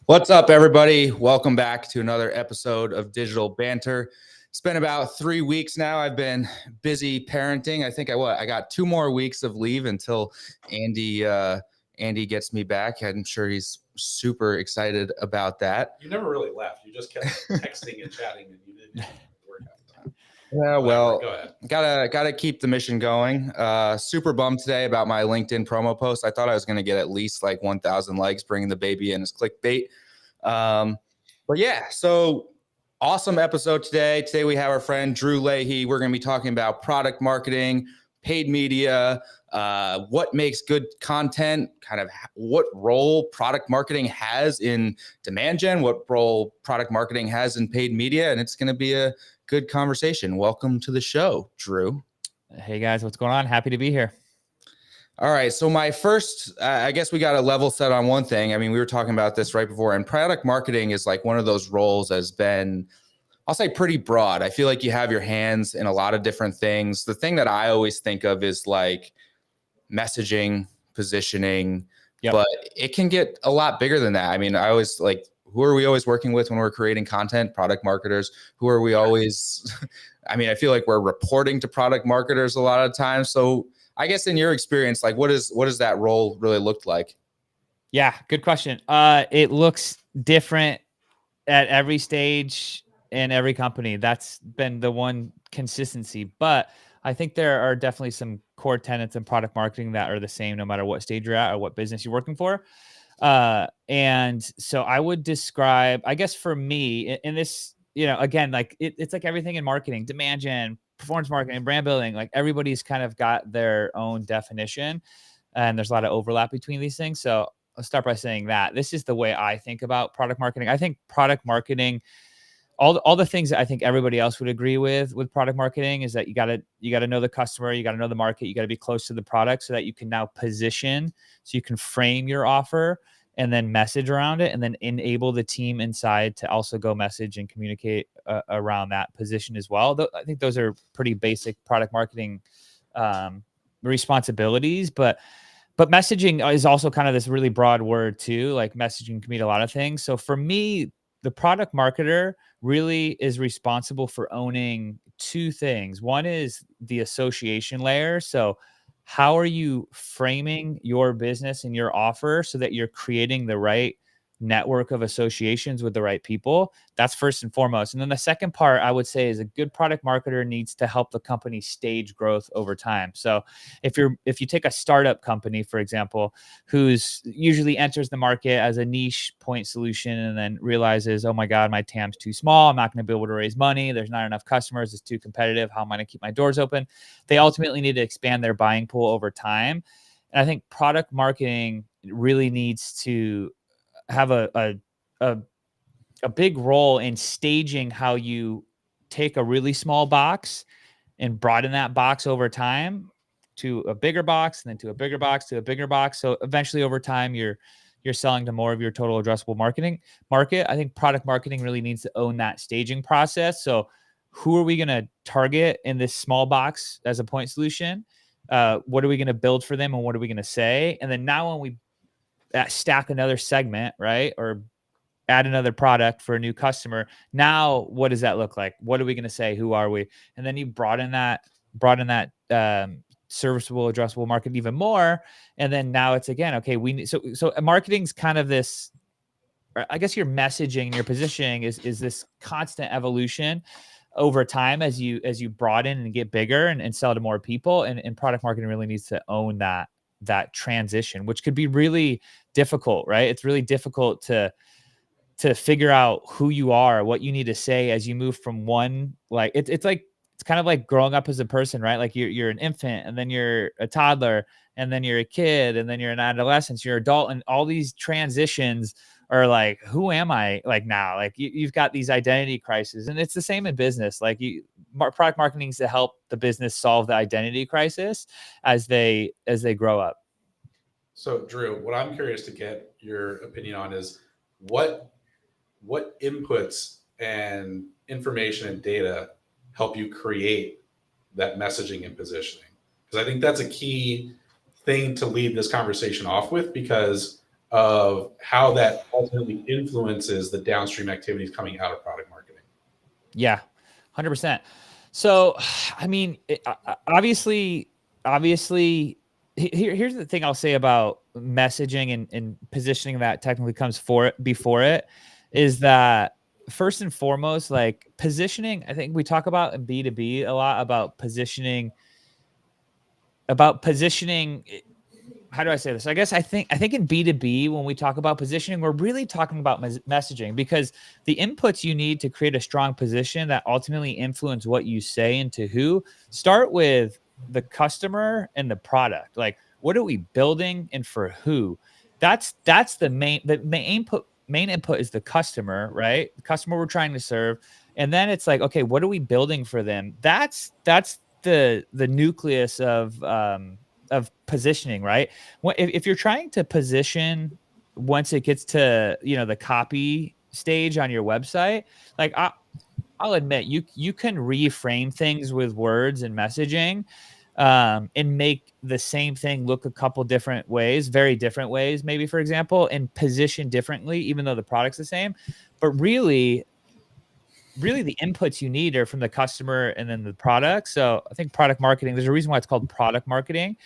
What's up, everybody? Welcome back to another episode of Digital Banter. It's been about 3 weeks now. I've been busy parenting. I think I got 2 more weeks of leave until Andy gets me back. I'm sure he's super excited about that. You never really left. You just kept texting and chatting, and you didn't work half the time. Yeah, well, go ahead. Gotta keep the mission going. Super bummed today about my LinkedIn promo post. I thought I was going to get at least like 1,000 likes, bringing the baby in as clickbait. But yeah, so awesome episode today. Today we have our friend Drew Leahy. We're going to be talking about product marketing, paid media, what makes good content, kind of what role product marketing has in demand gen, what role product marketing has in paid media, and it's going to be a good conversation. Welcome to the show, Drew. Hey guys, what's going on? Happy to be here. All right. So my first, I guess we got a level set on one thing. I mean, we were talking about this right before, and product marketing is like one of those roles that's been, I'll say, pretty broad. I feel like you have your hands in a lot of different things. The thing that I always think of is like messaging, positioning, but it can get a lot bigger than that. I mean, I always like, who are we always working with when we're creating content? Product marketers. Who are we always? I mean, I feel like we're reporting to product marketers a lot of times. So I guess in your experience, like what does that role really look like? Yeah, good question. It looks different at every stage in every company. That's been the one consistency. But I think there are definitely some core tenets in product marketing that are the same no matter what stage you're at or what business you're working for. And so I would describe, I guess for me, in this, again, like it's like everything in marketing, demand gen, performance marketing, brand building, like everybody's kind of got their own definition and there's a lot of overlap between these things. So I'll start by saying that this is the way I think about product marketing. I think product marketing, all the things that I think everybody else would agree with product marketing is that you gotta know the customer, you gotta know the market, you gotta be close to the product so that you can now position, so you can frame your offer and then message around it and then enable the team inside to also go message and communicate around that position as well. I think those are pretty basic product marketing responsibilities, but messaging is also kind of this really broad word too. Like messaging can mean a lot of things. So for me, the product marketer really is responsible for owning two things. One is the association layer. So how are you framing your business and your offer so that you're creating the right network of associations with the right people? That's first and foremost. And then the second part I would say is a good product marketer needs to help the company stage growth over time. So if you take a startup company, for example, who's usually enters the market as a niche point solution and then realizes, oh my God, my TAM's too small. I'm not going to be able to raise money. There's not enough customers. It's too competitive. How am I going to keep my doors open? They ultimately need to expand their buying pool over time. And I think product marketing really needs to have a big role in staging how you take a really small box and broaden that box over time to a bigger box and then to a bigger box to a bigger box. So eventually over time, you're selling to more of your total addressable market. I think product marketing really needs to own that staging process. So who are we going to target in this small box as a point solution? What are we going to build for them? And what are we going to say? And then now when we stack another segment, right? Or add another product for a new customer. Now, what does that look like? What are we going to say? Who are we? And then you broaden that serviceable, addressable market even more. And then now it's again, okay, so marketing's kind of this, I guess your messaging, your positioning is this constant evolution over time as you broaden and get bigger and sell to more people. And product marketing really needs to own that transition, which could be really difficult, right? It's really difficult to figure out who you are, what you need to say as you move from one, like it's kind of like growing up as a person, right? Like you're an infant and then you're a toddler and then you're a kid and then you're an adolescent, you're an adult, and all these transitions are like, who am I like now? Like you've got these identity crises, and it's the same in business. Like product marketing needs to help the business solve the identity crisis as they grow up. So Drew, what I'm curious to get your opinion on is what inputs and information and data help you create that messaging and positioning? Because I think that's a key thing to lead this conversation off with, because of how that ultimately influences the downstream activities coming out of product marketing. Yeah, 100%. So, I mean, obviously, here's the thing I'll say about messaging and positioning that technically comes before it is that first and foremost, like positioning, I think we talk about in B2B a lot about positioning. How do I say this? I guess I think in B2B, when we talk about positioning, we're really talking about messaging, because the inputs you need to create a strong position that ultimately influence what you say and to who start with the customer and the product. Like, what are we building and for who? That's the main input is the customer, right? The customer we're trying to serve. And then it's like, okay, what are we building for them? That's the nucleus of positioning, right? If you're trying to position once it gets to the copy stage on your website, like I'll admit you can reframe things with words and messaging, and make the same thing look a couple different ways, very different ways, maybe, for example, and position differently, even though the product's the same. But really the inputs you need are from the customer and then the product. So I think product marketing, there's a reason why it's called product marketing.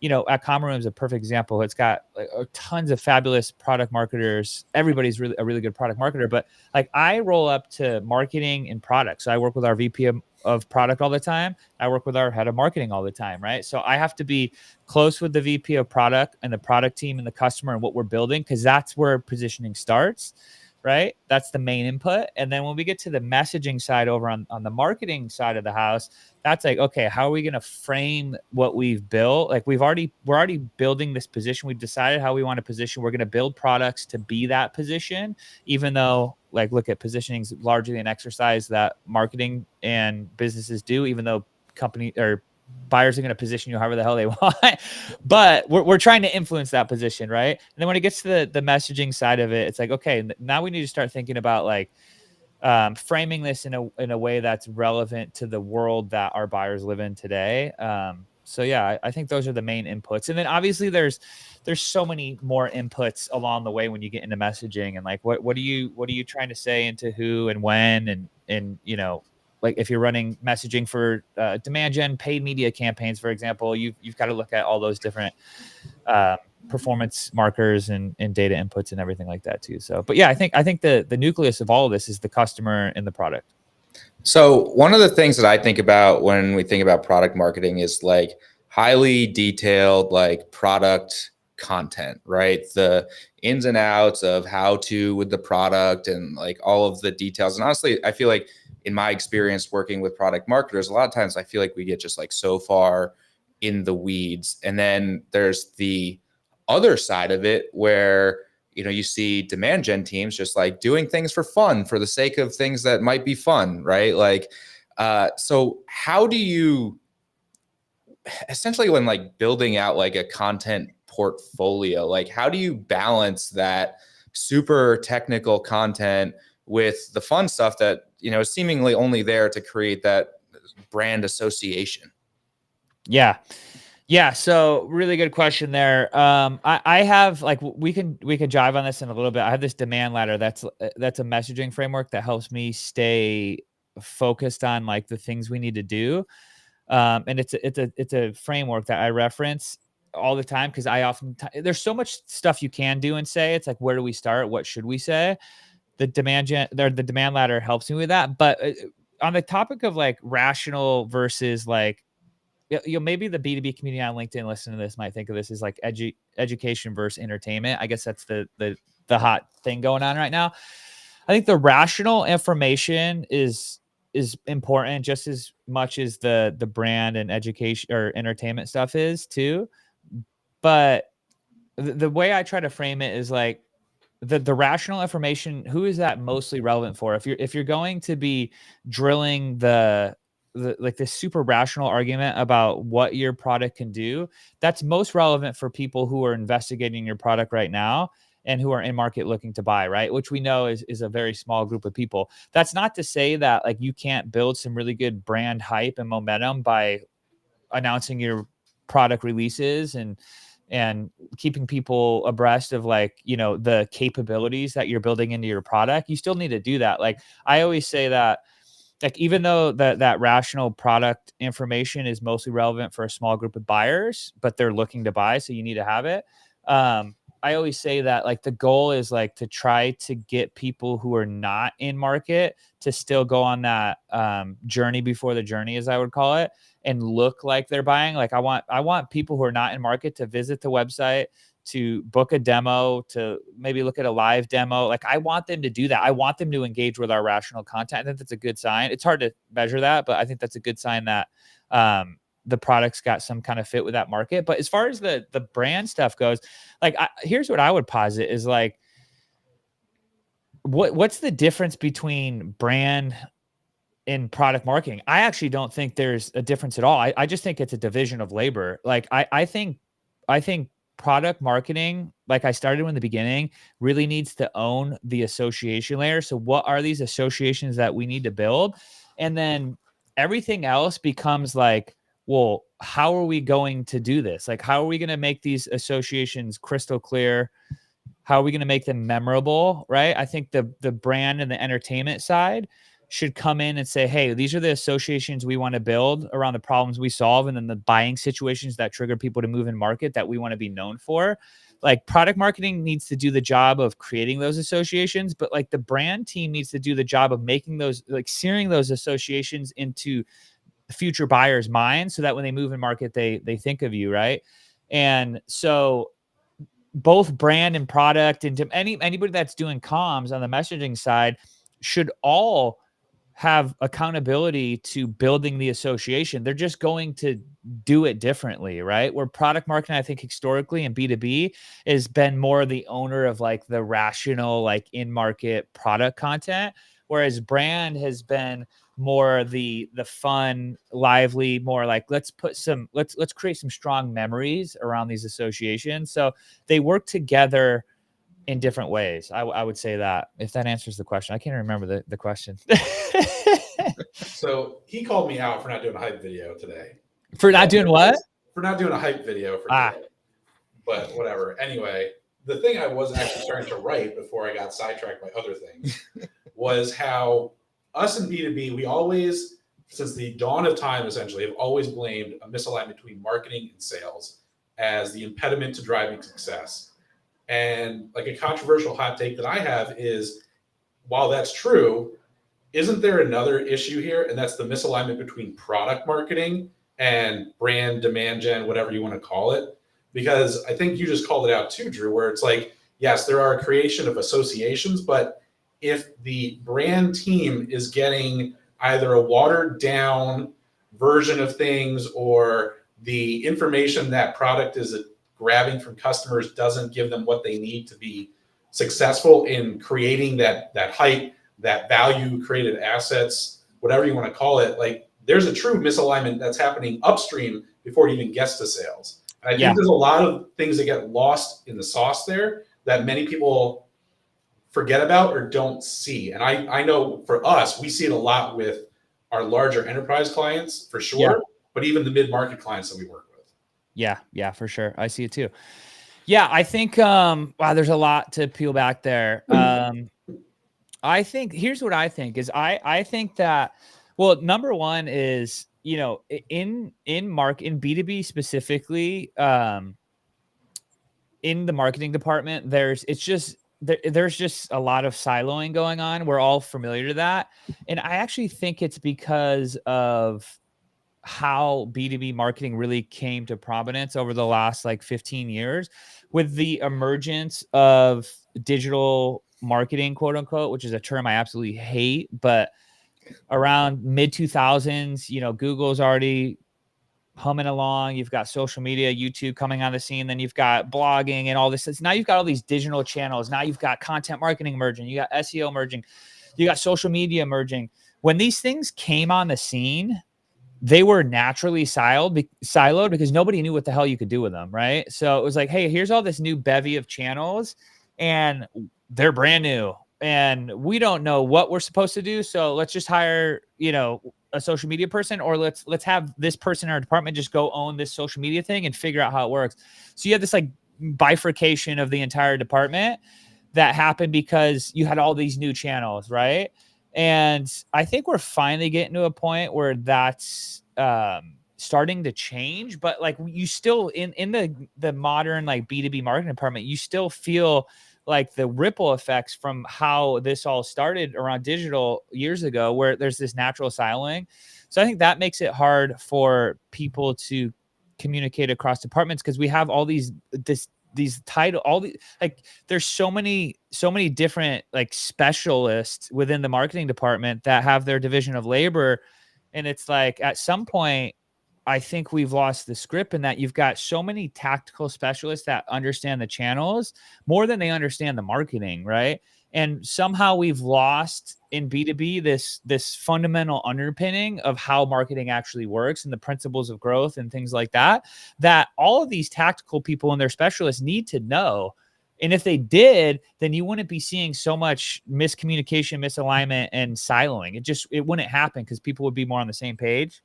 At Comroom is a perfect example. It's got tons of fabulous product marketers. Everybody's really a really good product marketer, but like I roll up to marketing and product. So I work with our VP of product all the time. I work with our head of marketing all the time, right? So I have to be close with the VP of product and the product team and the customer and what we're building, because that's where positioning starts, right? That's the main input. And then when we get to the messaging side over on the marketing side of the house, that's like, okay, how are we going to frame what we've built? Like we're already building this position. We've decided how we want to position. We're going to build products to be that position, even though look at positioning is largely an exercise that marketing and businesses do, even though company or buyers are going to position you however the hell they want. But we're trying to influence that position, right? And then when it gets to the messaging side of it, it's like, okay, now we need to start thinking about framing this in a way that's relevant to the world that our buyers live in today. So yeah, I think those are the main inputs. And then obviously there's so many more inputs along the way when you get into messaging, and what are you trying to say and to who and when, and like if you're running messaging for demand gen paid media campaigns, for example, you've got to look at all those different performance markers and data inputs and everything like that too. So, but yeah, I think the nucleus of all of this is the customer and the product. So one of the things that I think about when we think about product marketing is like highly detailed, like product content, right? The ins and outs of how to with the product and like all of the details. And honestly, I feel like in my experience working with product marketers, a lot of times I feel like we get just like so far in the weeds. And then there's the other side of it where you see demand gen teams just like doing things for fun for the sake of things that might be fun, right? Like so how do you essentially, when like building out like a content portfolio, like how do you balance that super technical content with the fun stuff that is seemingly only there to create that brand association? Yeah, so really good question there. I have we can jive on this in a little bit. I have this demand ladder that's a messaging framework that helps me stay focused on like the things we need to do. And it's a framework that I reference all the time, because there's so much stuff you can do and say. It's like, where do we start? What should we say? The demand ladder helps me with that. But on the topic of like rational versus like, maybe the B2B community on LinkedIn listening to this might think of this as like education versus entertainment. I guess that's the hot thing going on right now. I think the rational information is important just as much as the brand and education or entertainment stuff is too. But the way I try to frame it is like the rational information, who is that mostly relevant for? If you're going to be drilling the like this super rational argument about what your product can do, that's most relevant for people who are investigating your product right now and who are in market looking to buy, right? Which we know is a very small group of people. That's not to say that like you can't build some really good brand hype and momentum by announcing your product releases and and keeping people abreast of like, you know, the capabilities that you're building into your product, you still need to do that. Like I always say that, like, even though that rational product information is mostly relevant for a small group of buyers, but they're looking to buy, so you need to have it. I always say that like the goal is like to try to get people who are not in market to still go on that journey before the journey, as I would call it, and look like they're buying. Like I want people who are not in market to visit the website, to book a demo, to maybe look at a live demo. Like I want them to do that. I want them to engage with our rational content. I think that's a good sign. It's hard to measure that, but I think that's a good sign that the product's got some kind of fit with that market. But as far as the brand stuff goes, like here's what I would posit is like, what's the difference between brand and product marketing? I actually don't think there's a difference at all. I just think it's a division of labor. Like I think product marketing, like I started in the beginning, really needs to own the association layer. So what are these associations that we need to build? And then everything else becomes like, well, how are we going to do this? Like, how are we going to make these associations crystal clear? How are we going to make them memorable? Right. I think the brand and the entertainment side should come in and say, hey, these are the associations we want to build around the problems we solve. And then the buying situations that trigger people to move in market that we want to be known for. Like product marketing needs to do the job of creating those associations, but like the brand team needs to do the job of making those, like searing those associations into future buyers' minds so that when they move in market, they think of you. Right. And so both brand and product and anybody that's doing comms on the messaging side should all have accountability to building the association. They're just going to do it differently, right? Where product marketing, I think historically in B2B has been more the owner of like the rational, like in-market product content, whereas brand has been more the fun, lively, more like let's create some strong memories around these associations. So they work together in different ways. I would say that, if that answers the question. I can't remember the question. So he called me out for not doing a hype video today. For not doing what? For not doing a hype video for today. But whatever. Anyway, the thing I was actually starting to write before I got sidetracked by other things was how us in B2B, we always, since the dawn of time, essentially, have always blamed a misalignment between marketing and sales as the impediment to driving success. And like a controversial hot take that I have is, while that's true, isn't there another issue here? And that's the misalignment between product marketing and brand demand gen, whatever you want to call it. Because I think you just called it out too, Drew, where it's like, yes, there are a creation of associations, but if the brand team is getting either a watered down version of things, or the information that product is grabbing from customers doesn't give them what they need to be successful in creating that hype, that value created assets, whatever you want to call it, like there's a true misalignment that's happening upstream before it even gets to sales. And I think there's a lot of things that get lost in the sauce there that many people forget about or don't see. And I know for us, we see it a lot with our larger enterprise clients for sure, but even the mid-market clients that we work with. Yeah, for sure. I see it too. Yeah, I think, wow, there's a lot to peel back there. I think, here's what I think is I think that, well, number one is, you know, in B2B specifically, in the marketing department, there's just a lot of siloing going on. We're all familiar to that. And I actually think it's because of how B2B marketing really came to prominence over the last like 15 years with the emergence of digital marketing, quote unquote, which is a term I absolutely hate, but around mid 2000s, you know, Google's already humming along. You've got social media, YouTube coming on the scene. Then you've got blogging and all this. Now you've got all these digital channels. Now you've got content marketing emerging. You got SEO emerging. You got social media emerging. When these things came on the scene, they were naturally siloed because nobody knew what the hell you could do with them, right? So it was like, hey, here's all this new bevy of channels, and they're brand new. and we don't know what we're supposed to do. So let's just hire, a social media person, or let's have this person in our department just go own this social media thing and figure out how it works. So you have this like bifurcation of the entire department that happened because you had all these new channels, right? And I think we're finally getting to a point where that's starting to change, but like you still in the modern like B2B marketing department, you still feel like the ripple effects from how this all started around digital years ago, where there's this natural siloing. So I think that makes it hard for people to communicate across departments, because we have all these title, all the like, there's so many different like specialists within the marketing department that have their division of labor. And it's like, at some point, I think we've lost the script in that you've got so many tactical specialists that understand the channels more than they understand the marketing, right? And somehow we've lost in B2B this fundamental underpinning of how marketing actually works and the principles of growth and things like that, that all of these tactical people and their specialists need to know. And if they did, then you wouldn't be seeing so much miscommunication, misalignment, and siloing. It wouldn't happen, because people would be more on the same page.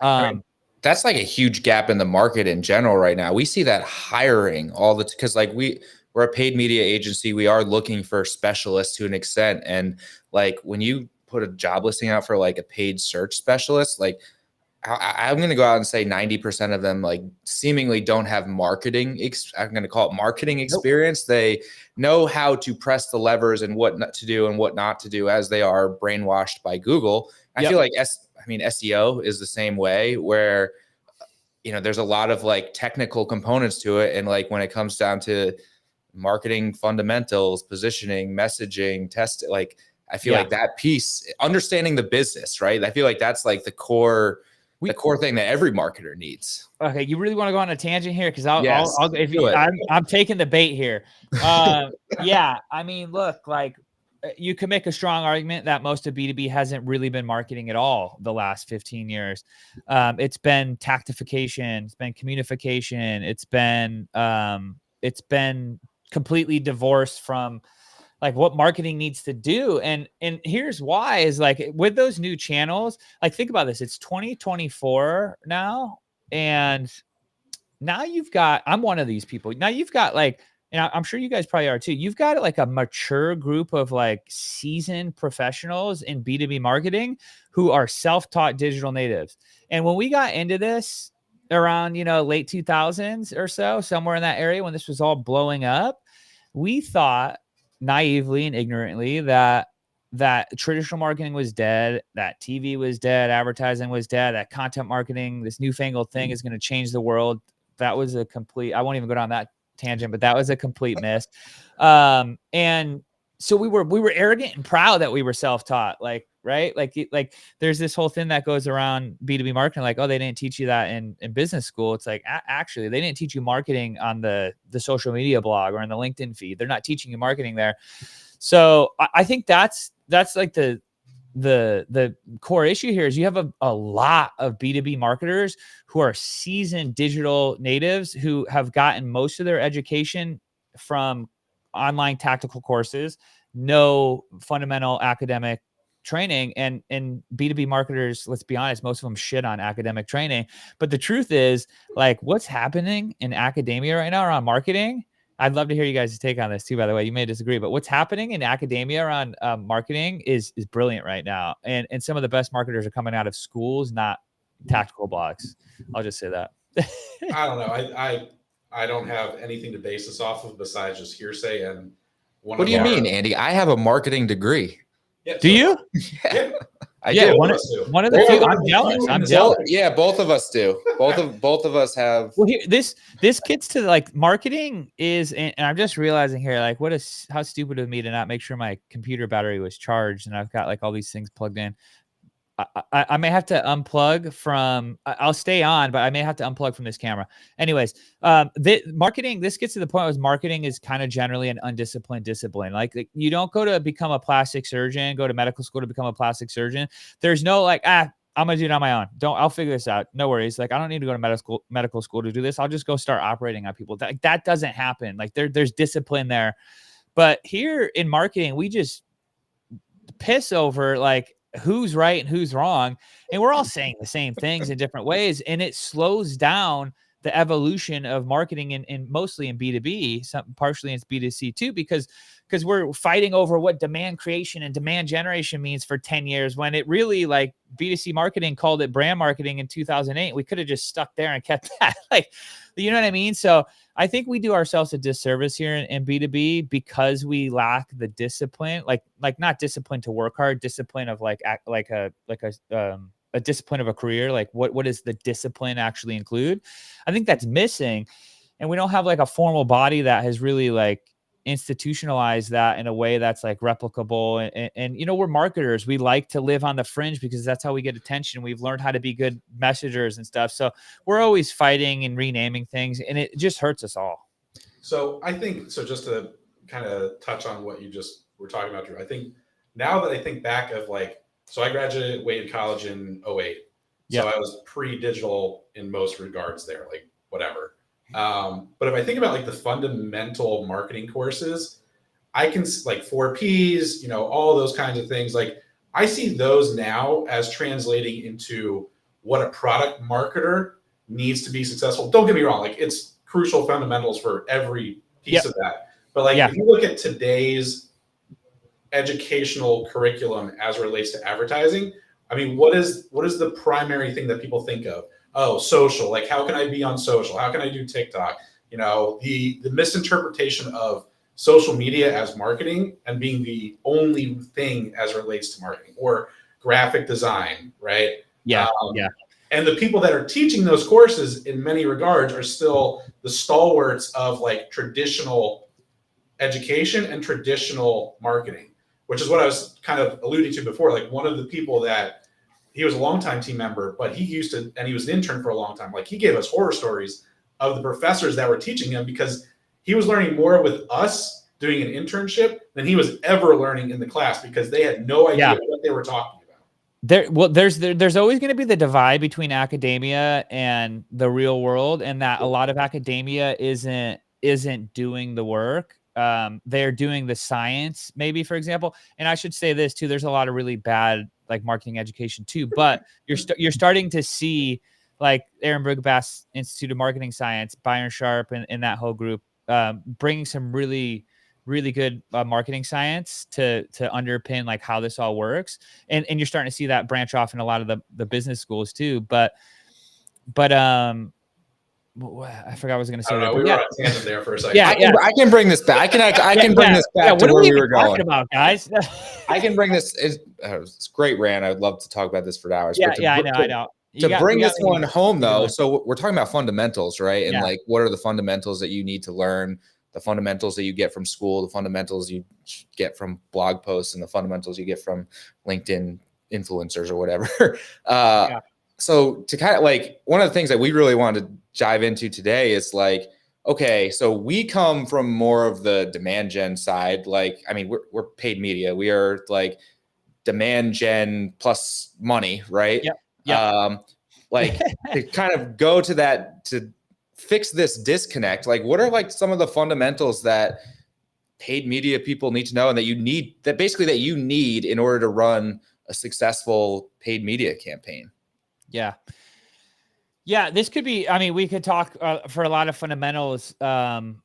I mean, that's like a huge gap in the market in general right now. We see that hiring all the, because like we're a paid media agency. We are looking for specialists to an extent. And like when you put a job listing out for like a paid search specialist, like I'm going to go out and say 90% of them like seemingly don't have marketing. I'm going to call it marketing experience. Nope. They know how to press the levers and what not to do and what not to do, as they are brainwashed by Google. I feel like SEO is the same way, where, there's a lot of like technical components to it. And like when it comes down to marketing fundamentals, positioning, messaging, test, like I feel like that piece, understanding the business, right? I feel like that's like the core thing that every marketer needs. Okay, you really want to go on a tangent here? Because I'm taking the bait here. Yeah, I mean, look, like you can make a strong argument that most of B2B hasn't really been marketing at all the last 15 years. It's been tactification, it's been communication, it's been completely divorced from like what marketing needs to do. And here's why is like with those new channels, like think about this, it's 2024 now. And now I'm one of these people. Now you've got like, and I'm sure you guys probably are too. You've got like a mature group of like seasoned professionals in B2B marketing who are self-taught digital natives. And when we got into this around, late 2000s or so, somewhere in that area when this was all blowing up, we thought naively and ignorantly that traditional marketing was dead, that TV was dead, advertising was dead, that content marketing, this newfangled thing, is going to change the world. That was a complete, I won't even go down that tangent, but that was a complete miss. And so we were arrogant and proud that we were self-taught, like, right? Like there's this whole thing that goes around B2B marketing, like, oh, they didn't teach you that in business school. It's like, actually, they didn't teach you marketing on the social media blog or in the LinkedIn feed. They're not teaching you marketing there. So I think that's like the core issue here is you have a lot of B2B marketers who are seasoned digital natives who have gotten most of their education from online tactical courses, no fundamental academic training. And B2B marketers, let's be honest, most of them shit on academic training. But the truth is, like, what's happening in academia right now around marketing, I'd love to hear you guys' take on this too, by the way. You may disagree, but what's happening in academia around marketing is brilliant right now. And some of the best marketers are coming out of schools, not tactical blogs. I'll just say that. I don't know. I don't have anything to base this off of besides just hearsay. And what do you mean, Andy? I have a marketing degree. Yeah, do you? Yeah. I do. One of the few. I'm jealous. I'm jealous. Yeah, both of us do. Both of us have. Well, here, this gets to like marketing is, and I'm just realizing here, like, how stupid of me to not make sure my computer battery was charged, and I've got like all these things plugged in. I may have to unplug from. I'll stay on, but I may have to unplug from this camera. Anyways, marketing. This gets to the point where marketing is kind of generally an undisciplined discipline. Like you don't go to become a plastic surgeon, go to medical school to become a plastic surgeon. There's no like, I'm gonna do it on my own. I'll figure this out. No worries. Like I don't need to go to medical school to do this. I'll just go start operating on people. That doesn't happen. Like there's discipline there. But here in marketing, we just piss over like who's right and who's wrong. And we're all saying the same things in different ways. And it slows down the evolution of marketing in mostly in B2B, some partially in B2C too, because we're fighting over what demand creation and demand generation means for 10 years when it really, like, B2C marketing called it brand marketing in 2008. We could have just stuck there and kept that. Like, you know what I mean? So I think we do ourselves a disservice here in B2B because we lack the discipline, like not discipline to work hard, discipline of a discipline of a career. Like what does the discipline actually include? I think that's missing. And we don't have like a formal body that has really like institutionalized that in a way that's like replicable. And you know, we're marketers. We like to live on the fringe because that's how we get attention. We've learned how to be good messengers and stuff. So we're always fighting and renaming things, and it just hurts us all. So I think, so just to kind of touch on what you just were talking about, Drew, I think now that I think back of like, so I graduated college in 2008. So I was pre-digital in most regards there, like whatever. But if I think about like the fundamental marketing courses, I can like 4Ps, you know, all those kinds of things. Like I see those now as translating into what a product marketer needs to be successful. Don't get me wrong. Like it's crucial fundamentals for every piece of that. But like, if you look at today's educational curriculum as it relates to advertising, I mean, what is the primary thing that people think of? Oh, social. Like, how can I be on social? How can I do TikTok? You know, the misinterpretation of social media as marketing and being the only thing as it relates to marketing, or graphic design, right? Yeah. And the people that are teaching those courses in many regards are still the stalwarts of like traditional education and traditional marketing, which is what I was kind of alluding to before. Like one of the people that, he was a longtime team member, but he used to, and he was an intern for a long time. Like he gave us horror stories of the professors that were teaching him because he was learning more with us doing an internship than he was ever learning in the class because they had no idea what they were talking about. There's always going to be the divide between academia and the real world, and that a lot of academia isn't doing the work. They're doing the science, maybe, for example. And I should say this too: there's a lot of really bad like marketing education too, but you're starting to see like Aaron Brugbass Institute of Marketing Science, Byron Sharp, and that whole group bringing some really good marketing science to underpin like how this all works. And you're starting to see that branch off in a lot of the business schools too. But I forgot what I was going to say. We were on a tangent there for a second. I can bring this back. I can bring this back to where we were going. About, guys? I can bring this. It's great, Rand. I'd love to talk about this for hours. I know. To bring this one home, though, so we're talking about fundamentals, right? And like, what are the fundamentals that you need to learn? The fundamentals that you get from school, the fundamentals you get from blog posts, and the fundamentals you get from LinkedIn influencers or whatever. So to kind of like, one of the things that we really wanted to dive into today is like, okay, so we come from more of the demand gen side. Like, I mean, we're paid media. We are like demand gen plus money, right? Like to kind of go to that, to fix this disconnect, like what are like some of the fundamentals that paid media people need to know, and that you need in order to run a successful paid media campaign? This could be, I mean, we could talk for a lot of fundamentals. And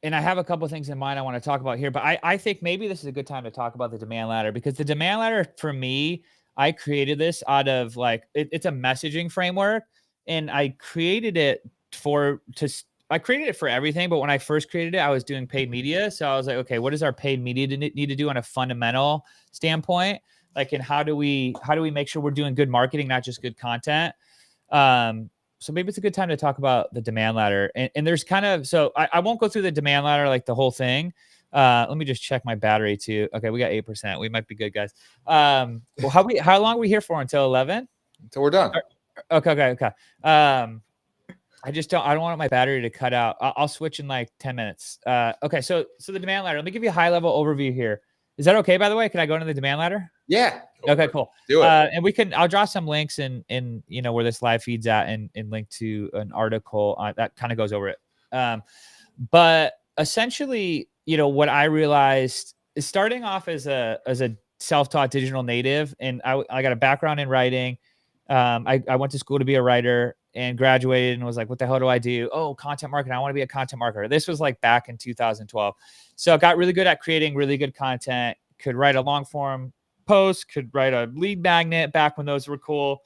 I have a couple of things in mind I want to talk about here, but I think maybe this is a good time to talk about the demand ladder, because the demand ladder, for me, I created this out of like, it's a messaging framework, and I created it for everything. But when I first created it, I was doing paid media. So I was like, okay, what does our paid media need to do on a fundamental standpoint? Like, and how do we make sure we're doing good marketing, not just good content? So maybe it's a good time to talk about the demand ladder. And there's kind of, so I won't go through the demand ladder, like the whole thing. Let me just check my battery too. Okay, we got 8%. We might be good, guys. Well, how long are we here for? Until 11? Until we're done. Okay. I don't want my battery to cut out. I'll switch in like 10 minutes. Okay, so the demand ladder. Let me give you a high level overview here. Is that okay, by the way? Can I go into the demand ladder? Yeah. Okay, cool. Do it. And I'll draw some links in you know, where this live feed's at, and link to an article that kind of goes over it. But essentially, what I realized is starting off as a self-taught digital native, and I got a background in writing. I went to school to be a writer and graduated and was like, what the hell do I do? Oh, content marketing. I want to be a content marketer. This was like back in 2012. So I got really good at creating really good content, could write a long form post, could write a lead magnet back when those were cool,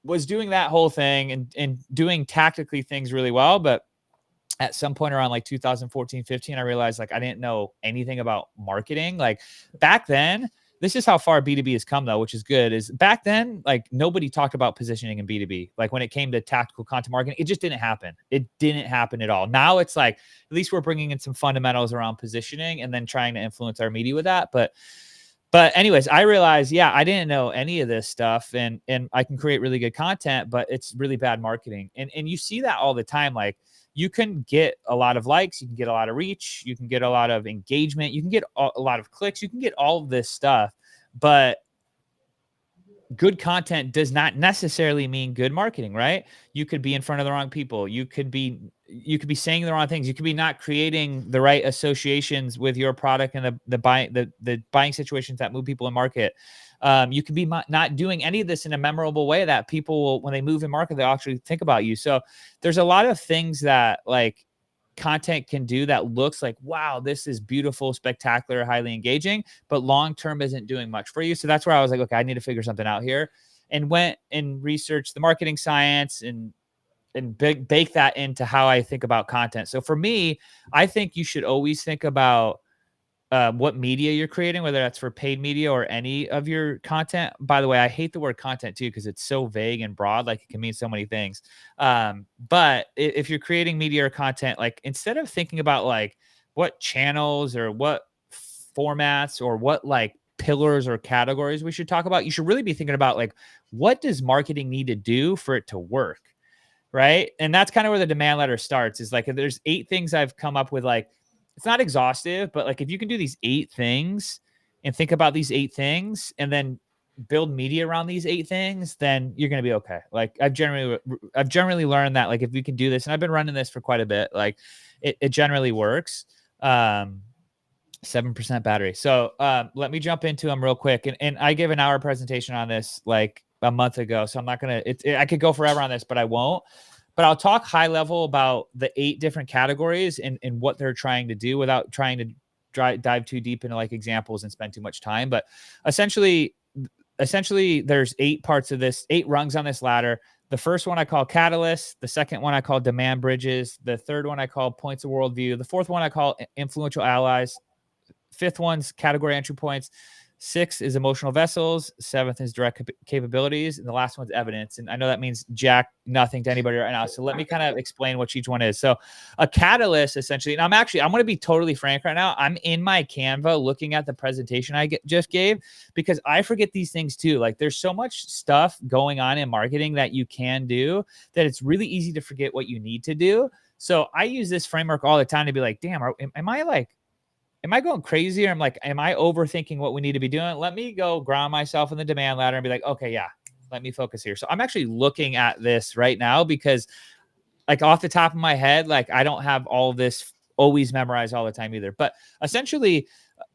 was doing that whole thing and doing tactically things really well. But at some point around like 2014, 15, I realized like I didn't know anything about marketing. Like back then, this is how far B2B has come though, which is good, is back then, like nobody talked about positioning in B2B. Like when it came to tactical content marketing, it just didn't happen. It didn't happen at all. Now it's like, at least we're bringing in some fundamentals around positioning and then trying to influence our media with that. But anyways, I realized, yeah, I didn't know any of this stuff, and I can create really good content, but it's really bad marketing. And you see that all the time. Like you can get a lot of likes, you can get a lot of reach, you can get a lot of engagement, you can get a lot of clicks, you can get all of this stuff, but good content does not necessarily mean good marketing, right? You could be in front of the wrong people. You could be saying the wrong things. You could be not creating the right associations with your product and the buying situations that move people in market. You could be not doing any of this in a memorable way that people will, when they move in market, they'll actually think about you. So there's a lot of things that like content can do that looks like, wow, this is beautiful, spectacular, highly engaging, but long-term isn't doing much for you. So that's where I was like, okay, I need to figure something out here, and went and researched the marketing science and bake that into how I think about content. So for me, I think you should always think about what media you're creating, whether that's for paid media or any of your content. By the way, I hate the word content too, because it's so vague and broad, like it can mean so many things. But if you're creating media or content, like instead of thinking about like what channels or what formats or what like pillars or categories we should talk about, you should really be thinking about like, what does marketing need to do for it to work? Right. And that's kind of where the demand letter starts, is like, if there's 8 things I've come up with, like, it's not exhaustive, but like if you can do these 8 things and think about these 8 things and then build media around these 8 things, then you're going to be okay. Like I've generally learned that like if we can do this, and I've been running this for quite a bit, like it generally works. 7% battery. So let me jump into them real quick. And I gave an hour presentation on this like a month ago, so I'm not going to, I could go forever on this, but I won't. But I'll talk high level about the 8 different categories and what they're trying to do without trying to dive too deep into like examples and spend too much time. But essentially there's 8 parts of this, 8 rungs on this ladder. The first one I call catalysts. The second one I call demand bridges. The third one I call points of worldview. The fourth one I call influential allies. 5th one's category entry points. 6th is emotional vessels. 7th is direct capabilities. And the last one's evidence. And I know that means nothing to anybody right now. So let me kind of explain what each one is. So a catalyst, essentially, and I'm going to be totally frank right now. I'm in my Canva looking at the presentation I just gave, because I forget these things too. Like there's so much stuff going on in marketing that you can do that it's really easy to forget what you need to do. So I use this framework all the time to be like, damn, am I going crazy? Or am I overthinking what we need to be doing? Let me go ground myself in the demand ladder and be like, okay, yeah, let me focus here. So I'm actually looking at this right now because like off the top of my head, like I don't have all this always memorized all the time either. But essentially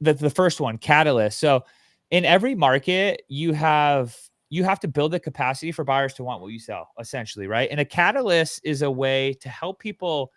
the first one, catalyst. So in every market, you have to build the capacity for buyers to want what you sell, essentially, right? And a catalyst is a way to help people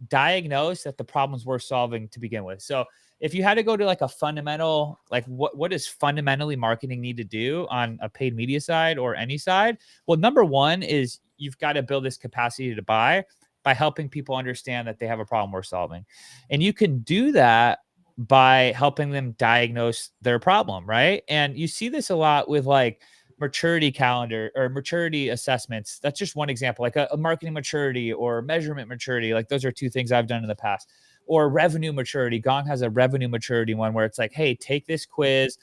diagnose that the problem's worth solving to begin with. So if you had to go to like a fundamental, like what does fundamentally marketing need to do on a paid media side or any side? Well, number one is you've got to build this capacity to buy by helping people understand that they have a problem worth solving. And you can do that by helping them diagnose their problem, right? And you see this a lot with like maturity calendar or maturity assessments. That's just one example, like a marketing maturity or measurement maturity. Like those are 2 things I've done in the past. Or revenue maturity. Gong has a revenue maturity one where it's like, hey, take this quiz.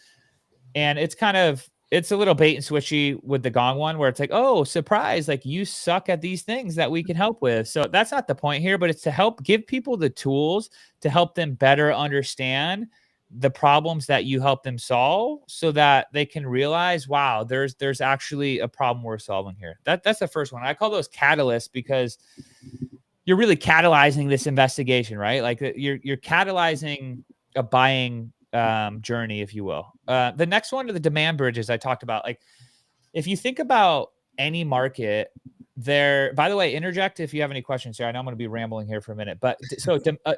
And it's a little bait and switchy with the Gong one where it's like, oh, surprise, like you suck at these things that we can help with. So that's not the point here, but it's to help give people the tools to help them better understand the problems that you help them solve so that they can realize, wow, there's actually a problem we're solving here. That's the first one. I call those catalysts because you're really catalyzing this investigation, right? Like you're catalyzing a buying journey, if you will. The next one are the demand bridges I talked about. Like if you think about any market, there, by the way, interject if you have any questions here. I know I'm going to be rambling here for a minute, but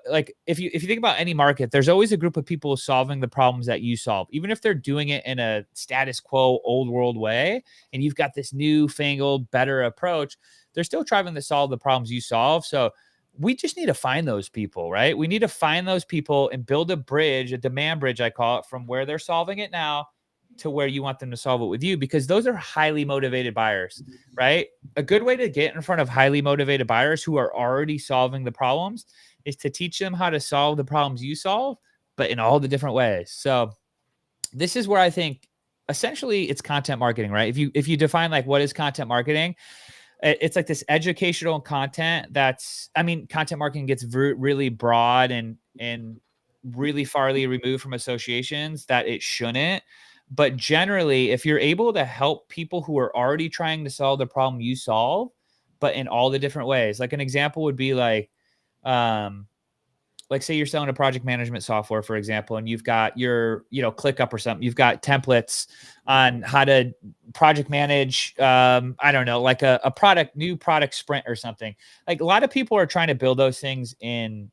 like if you think about any market, there's always a group of people solving the problems that you solve, even if they're doing it in a status quo, old world way, and you've got this newfangled, better approach. They're still trying to solve the problems you solve. So we just need to find those people, right? We need to find those people and build a bridge, a demand bridge, I call it, from where they're solving it now to where you want them to solve it with you, because those are highly motivated buyers, right? A good way to get in front of highly motivated buyers who are already solving the problems is to teach them how to solve the problems you solve, but in all the different ways. So this is where I think essentially it's content marketing, right? If you define like what is content marketing, it's like this educational content content marketing gets really broad and really farly removed from associations that it shouldn't. But generally, if you're able to help people who are already trying to solve the problem you solve, but in all the different ways, like an example would be like say you're selling a project management software, for example, and you've got your, ClickUp or something, you've got templates on how to project manage, I don't know, like a new product sprint or something. Like a lot of people are trying to build those things in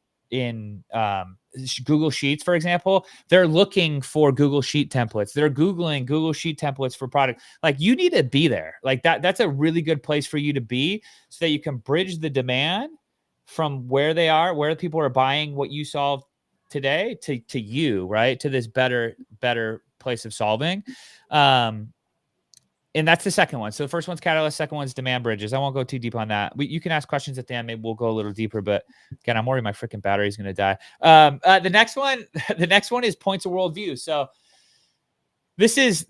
Google Sheets, for example. They're looking for Google Sheet templates. They're Googling Google Sheet templates for product. Like you need to be there. Like that's a really good place for you to be so that you can bridge the demand from where they are, where people are buying what you solve today to you, right? To this better place of solving. And that's the second one. So the first one's catalyst, second one's demand bridges. I won't go too deep on that. You can ask questions at the end. Maybe we'll go a little deeper, but again, I'm worried my freaking battery's going to die. The next one is points of worldview. So this is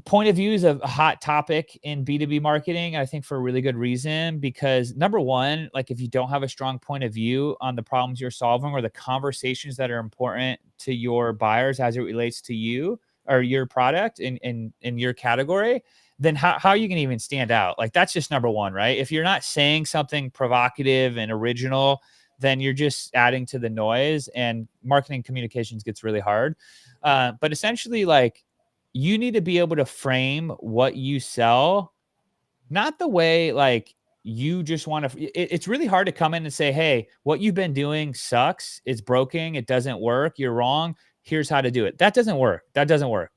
point of view is a hot topic in B2B marketing, I think, for a really good reason, because number one, like if you don't have a strong point of view on the problems you're solving or the conversations that are important to your buyers as it relates to you or your product in your category, then how are you going to even stand out? Like that's just number one, right? If you're not saying something provocative and original, then you're just adding to the noise, and marketing communications gets really hard. But essentially, like, you need to be able to frame what you sell, not the way like you just want to. It's really hard to come in and say, hey, what you've been doing sucks. It's broken. It doesn't work. You're wrong. Here's how to do it. That doesn't work.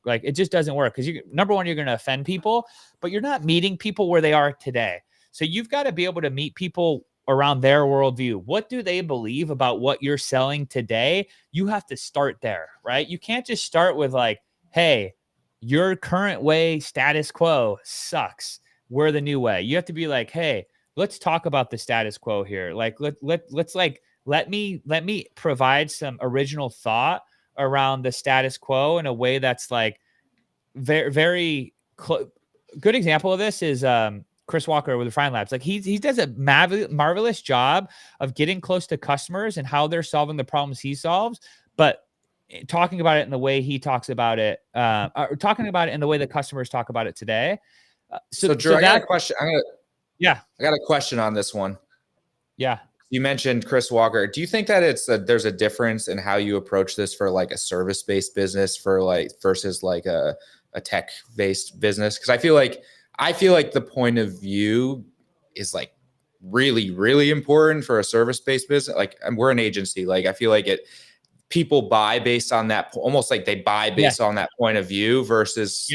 Like it just doesn't work, because number one, you're going to offend people, but you're not meeting people where they are today. So you've got to be able to meet people around their worldview. What do they believe about what you're selling today? You have to start there, right? You can't just start with like, hey, your current way, status quo sucks. We're the new way. You have to be like, hey, let's talk about the status quo here. Like, let me provide some original thought around the status quo in a way that's like very, very good example of this is Chris Walker with the Refine Labs. Like he does a marvelous job of getting close to customers and how they're solving the problems he solves, but talking about it in the way he talks about it, or talking about it in the way that customers talk about it today. So Drew, I got a question. I got a question on this one. Yeah. You mentioned Chris Walker. Do you think that there's a difference in how you approach this for like a service-based business versus like a tech-based business? Because I feel like the point of view is like really, really important for a service-based business. Like we're an agency. Like I feel like people buy based on that, almost like they buy based on that point of view versus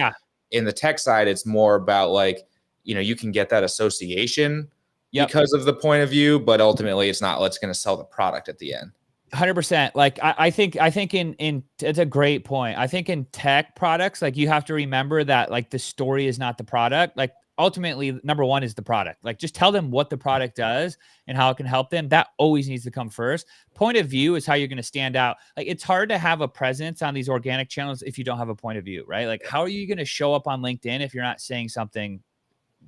in the tech side, it's more about like, you can get that association because of the point of view, but ultimately it's not what's going to sell the product at the end. 100%. Like I think in it's a great point. I think in tech products, like you have to remember that like the story is not the product. Like ultimately, number one is the product. Like just tell them what the product does and how it can help them. That always needs to come first. Point of view is how you're going to stand out. Like it's hard to have a presence on these organic channels if you don't have a point of view, right? Like how are you going to show up on LinkedIn if you're not saying something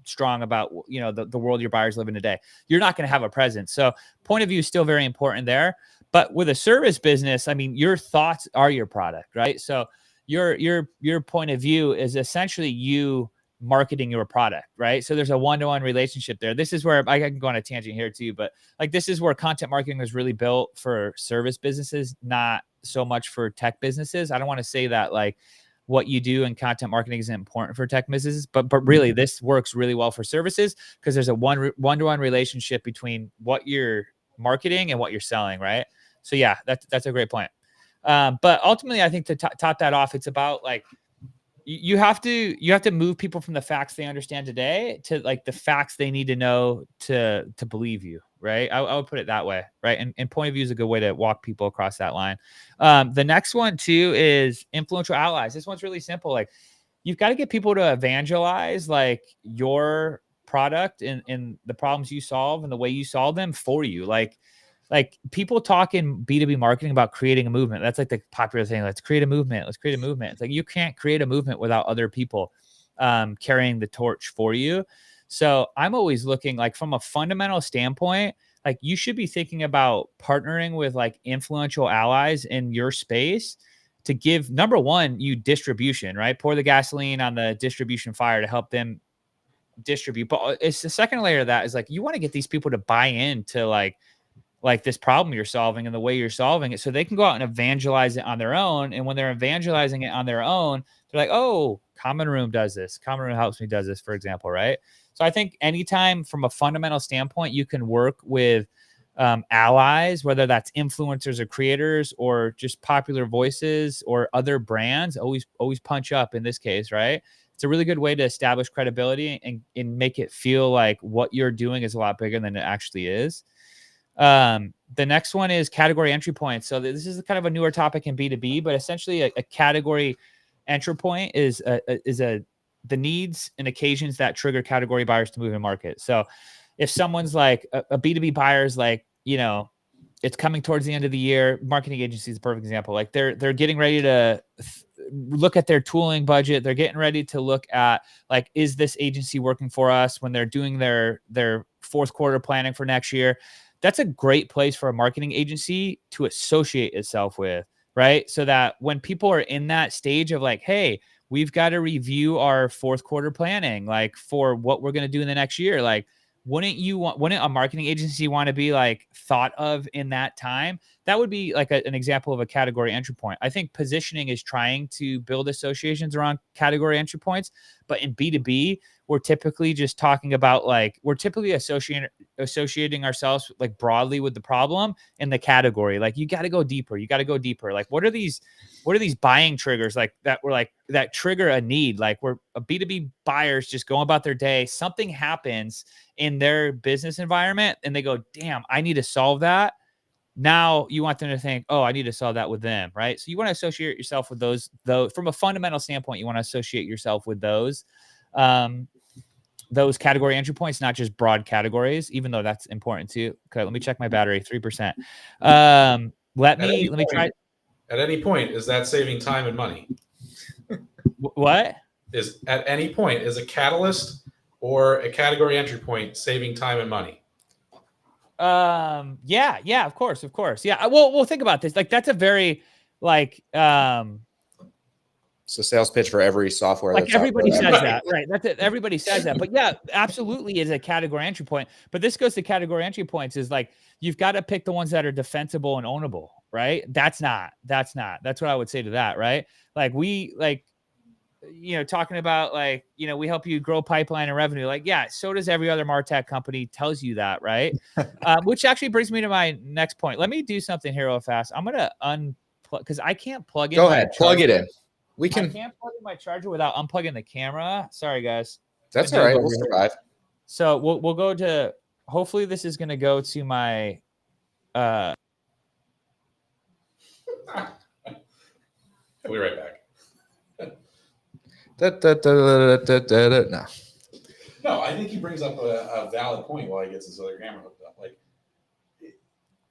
strong about the world your buyers live in today? You're not going to have a presence. So point of view is still very important there. But with a service business, I mean, your thoughts are your product, right? So your point of view is essentially you marketing your product, right? So there's a one-to-one relationship there. This is where I can go on a tangent here too, but like this is where content marketing was really built for service businesses, not so much for tech businesses. I don't want to say that like what you do in content marketing is important for tech businesses, but really this works really well for services because there's a one-to-one relationship between what you're marketing and what you're selling, right? So yeah, that's a great point. But ultimately, I think to top that off, it's about like you have to move people from the facts they understand today to like the facts they need to know to believe you, right? I would put it that way, right? And point of view is a good way to walk people across that line. The next one too is influential allies. This one's really simple. Like you've got to get people to evangelize like your product and the problems you solve and the way you solve them for you. Like people talk in B2B marketing about creating a movement. That's like the popular thing. Let's create a movement. Let's create a movement. It's like you can't create a movement without other people carrying the torch for you. So I'm always looking like from a fundamental standpoint, like you should be thinking about partnering with like influential allies in your space to give, number one, you distribution, right? Pour the gasoline on the distribution fire to help them distribute. But it's the second layer of that is like you want to get these people to buy into like this problem you're solving and the way you're solving it so they can go out and evangelize it on their own. And when they're evangelizing it on their own, they're like, oh, Common Room does this. Common Room helps me does this, for example, right? So I think anytime from a fundamental standpoint, you can work with allies, whether that's influencers or creators or just popular voices or other brands, always punch up in this case, right? It's a really good way to establish credibility and make it feel like what you're doing is a lot bigger than it actually is. The next one is category entry points. So this is kind of a newer topic in B2B, but essentially a category entry point is the needs and occasions that trigger category buyers to move in market. So if someone's like a B2B buyer is like, you know, it's coming towards the end of the year, marketing agency is a perfect example. Like they're getting ready to look at their tooling budget. They're getting ready to look at like, is this agency working for us when they're doing their fourth quarter planning for next year? That's a great place for a marketing agency to associate itself with, right? So that when people are in that stage of like, hey, we've got to review our fourth quarter planning, like for what we're going to do in the next year. Like, wouldn't a marketing agency want to be like thought of in that time? That would be like an example of a category entry point. I think positioning is trying to build associations around category entry points, but in B2B, we're typically just talking about like, we're typically associating ourselves like broadly with the problem in the category. Like you got to go deeper. Like what are these buying triggers like that trigger a need? Like where a B2B buyers just go about their day, something happens in their business environment and they go, damn, I need to solve that. Now you want them to think, oh, I need to solve that with them, right? So you want to associate yourself with those from a fundamental standpoint, you want to associate yourself with those category entry points, not just broad categories, even though that's important too. Okay, let me check my battery, 3%. Let me try. At any point, is that saving time and money? What? Is at any point is a catalyst or a category entry point saving time and money? Yeah, of course. Yeah. We'll think about this. Like that's a very like it's a sales pitch for every software. Like everybody says that, right? That's it. Everybody says that, but yeah, absolutely is a category entry point. But this goes to category entry points is like, you've got to pick the ones that are defensible and ownable, right? That's what I would say to that, right? Like talking about like, we help you grow pipeline and revenue. Like, yeah, so does every other MarTech company tells you that, right? Which actually brings me to my next point. Let me do something here real fast. I'm going to unplug because I can't plug in. Go ahead, plug it in. I can't plug in my charger without unplugging the camera. Sorry, guys. That's all right. We'll survive. So we'll go to, hopefully this is going to go to my, I'll be right back. No, I think he brings up a valid point while he gets his other camera hooked up. Like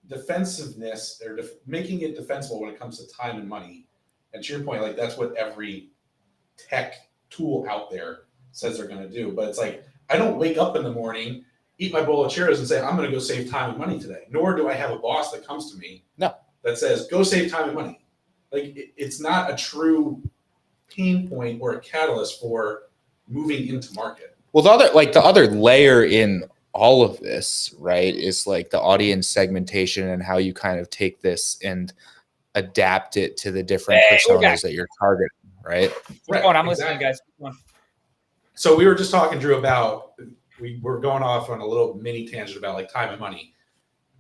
defensiveness, or making it defensible when it comes to time and money. And to your point, like that's what every tech tool out there says they're going to do. But it's like, I don't wake up in the morning, eat my bowl of Cheerios and say, I'm going to go save time and money today. Nor do I have a boss that comes to me that says, go save time and money. Like it's not a true pain point or a catalyst for moving into market. Well, the other layer in all of this, right, is like the audience segmentation and how you kind of take this and adapt it to the different we're back. personas that you're targeting, right? Right. I'm exactly. listening, guys. Keep going. So we were just talking, Drew, about we were going off on a little mini tangent about like time and money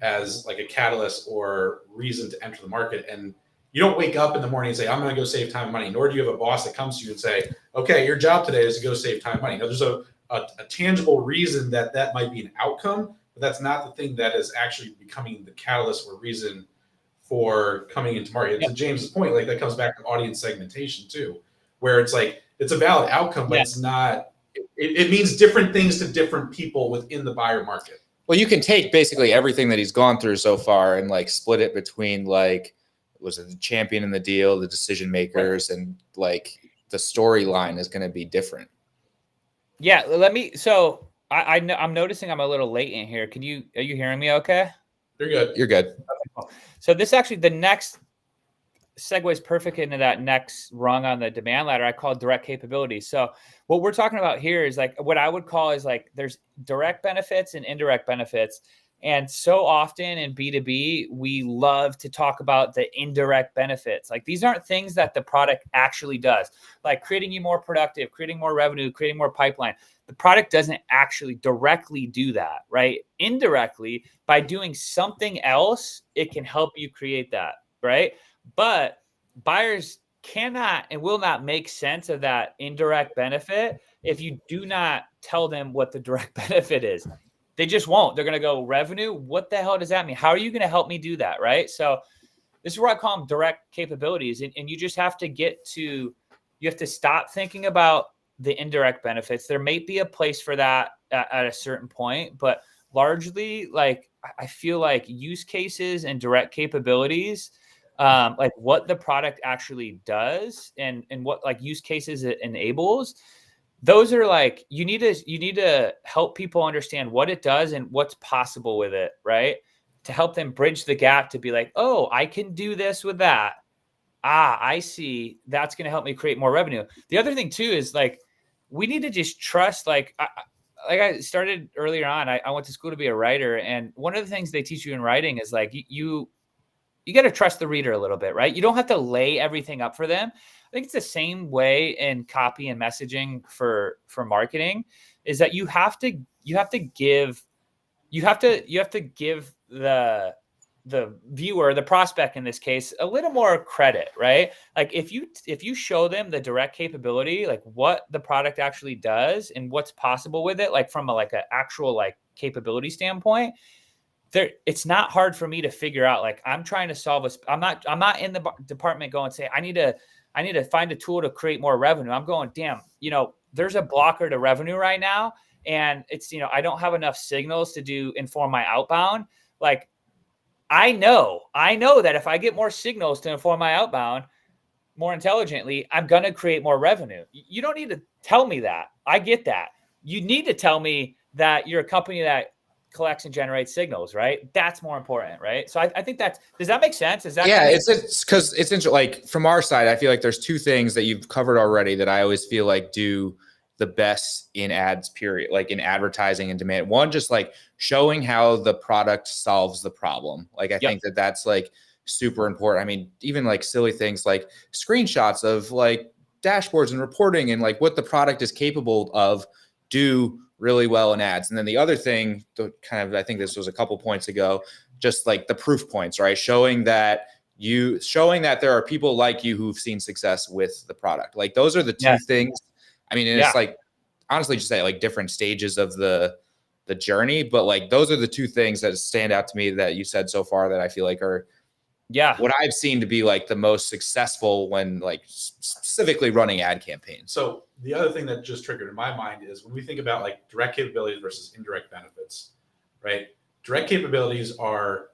as like a catalyst or reason to enter the market. And you don't wake up in the morning and say, I'm going to go save time and money, nor do you have a boss that comes to you and say, okay, your job today is to go save time and money. Now, there's a tangible reason that might be an outcome, but that's not the thing that is actually becoming the catalyst or reason for coming into market. Yep. To James's point, like that comes back to audience segmentation too, where it's like, it's a valid outcome, but it's not, it means different things to different people within the buyer market. Well, you can take basically everything that he's gone through so far and like split it between like, was it the champion in the deal, the decision makers, right, and like the storyline is going to be different. Yeah, let me. So I'm noticing I'm a little late in here. Are you hearing me? Okay. You're good. You're good. Okay, cool. So this actually, the next segues perfect into that next rung on the demand ladder. I call direct capabilities. So what we're talking about here is like what I would call is like there's direct benefits and indirect benefits. And so often in B2B, we love to talk about the indirect benefits. Like these aren't things that the product actually does, like creating you more productive, creating more revenue, creating more pipeline. The product doesn't actually directly do that, right? Indirectly, by doing something else, it can help you create that, right? But buyers cannot and will not make sense of that indirect benefit if you do not tell them what the direct benefit is. They just won't. They're going to go, revenue? What the hell does that mean? How are you going to help me do that, right? So this is where I call them direct capabilities. And you just have to you have to stop thinking about the indirect benefits. There may be a place for that at a certain point, but largely, like, I feel like use cases and direct capabilities, like what the product actually does and what like use cases it enables, those are like, you need to help people understand what it does and what's possible with it, right? To help them bridge the gap to be like, oh, I can do this with that. I see. That's going to help me create more revenue. The other thing too is like, we need to just trust, like I started earlier on, I went to school to be a writer. And one of the things they teach you in writing is like, you got to trust the reader a little bit, right? You don't have to lay everything up for them. I think it's the same way in copy and messaging for marketing, is that you have to give the viewer, the prospect in this case, a little more credit, right? Like if you show them the direct capability, like what the product actually does and what's possible with it, like from a actual like capability standpoint, it's not hard for me to figure out. Like I'm trying to solve I'm not in the department going say I need to find a tool to create more revenue. I'm going, damn, there's a blocker to revenue right now, and it's I don't have enough signals to inform my outbound. Like I know that if I get more signals to inform my outbound more intelligently, I'm going to create more revenue. You don't need to tell me that. I get that. You need to tell me that you're a company that collects and generates signals, right? That's more important, right? So I think does that make sense? Is that it's because it's interesting. Like from our side, I feel like there's two things that you've covered already that I always feel like do the best in ads, period, like in advertising and demand. One, just like showing how the product solves the problem. Like I think that's like super important. I mean, even like silly things like screenshots of like dashboards and reporting and like what the product is capable of do really well in ads. And then the other thing, I think this was a couple points ago, just like the proof points, right? Showing that there are people like you who've seen success with the product. Like those are the two things. I mean, and it's like, honestly, just like different stages of the journey, but like, those are the two things that stand out to me that you said so far that I feel like are what I've seen to be like the most successful when like specifically running ad campaigns. So the other thing that just triggered in my mind is when we think about like direct capabilities versus indirect benefits, right? Direct capabilities are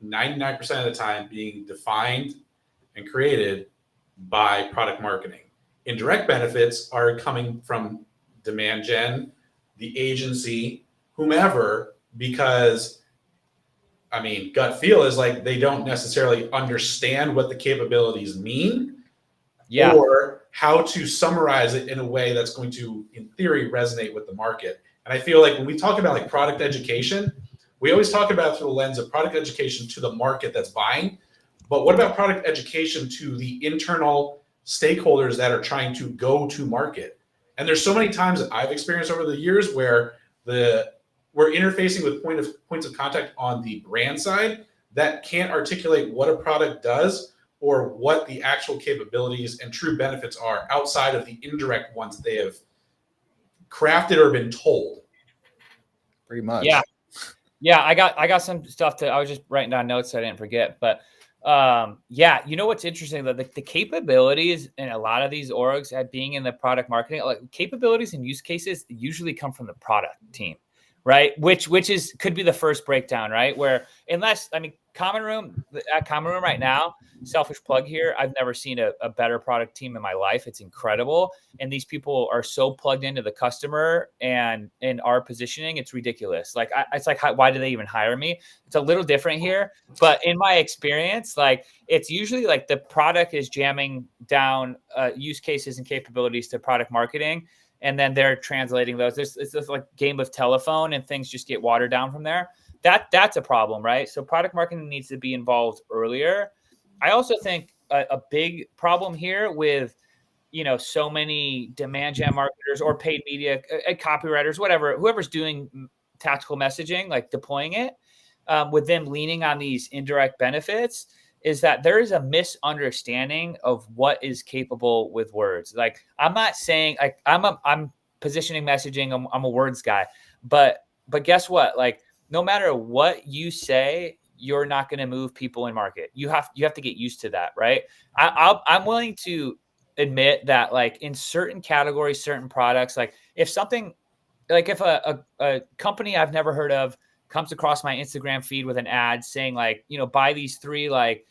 99% of the time being defined and created by product marketing. Indirect benefits are coming from demand gen, the agency, whomever, because I mean, gut feel is like they don't necessarily understand what the capabilities mean, or how to summarize it in a way that's going to, in theory, resonate with the market. And I feel like when we talk about like product education, we always talk about it through the lens of product education to the market that's buying. But what about product education to the internal stakeholders that are trying to go to market? And there's so many times that I've experienced over the years where we're interfacing with points of contact on the brand side that can't articulate what a product does or what the actual capabilities and true benefits are outside of the indirect ones they have crafted or been told. Pretty much. Yeah. Yeah, I got some stuff I was just writing down notes so I didn't forget. But yeah, you know what's interesting, that the capabilities in a lot of these orgs at being in the product marketing, like capabilities and use cases usually come from the product team, right? Which could be the first breakdown, right? Where Common Room right now, selfish plug here, I've never seen a better product team in my life. It's incredible. And these people are so plugged into the customer and in our positioning, it's ridiculous. Like, it's like, why do they even hire me? It's a little different here, but in my experience, like, it's usually like the product is jamming down use cases and capabilities to product marketing, and then they're translating those. It's this like game of telephone, and things just get watered down from there. That's a problem, right? So product marketing needs to be involved earlier. I also think a big problem here with, so many demand gen marketers or paid media copywriters, whatever, whoever's doing tactical messaging, like deploying it, with them leaning on these indirect benefits, is that there is a misunderstanding of what is capable with words. Like, I'm not saying, like, I'm positioning messaging. I'm a words guy, but guess what? Like, no matter what you say, you're not going to move people in market. You have to get used to that, right? I'm willing to admit that, like, in certain categories, certain products, like if a company I've never heard of comes across my Instagram feed with an ad saying, like, buy these 3 like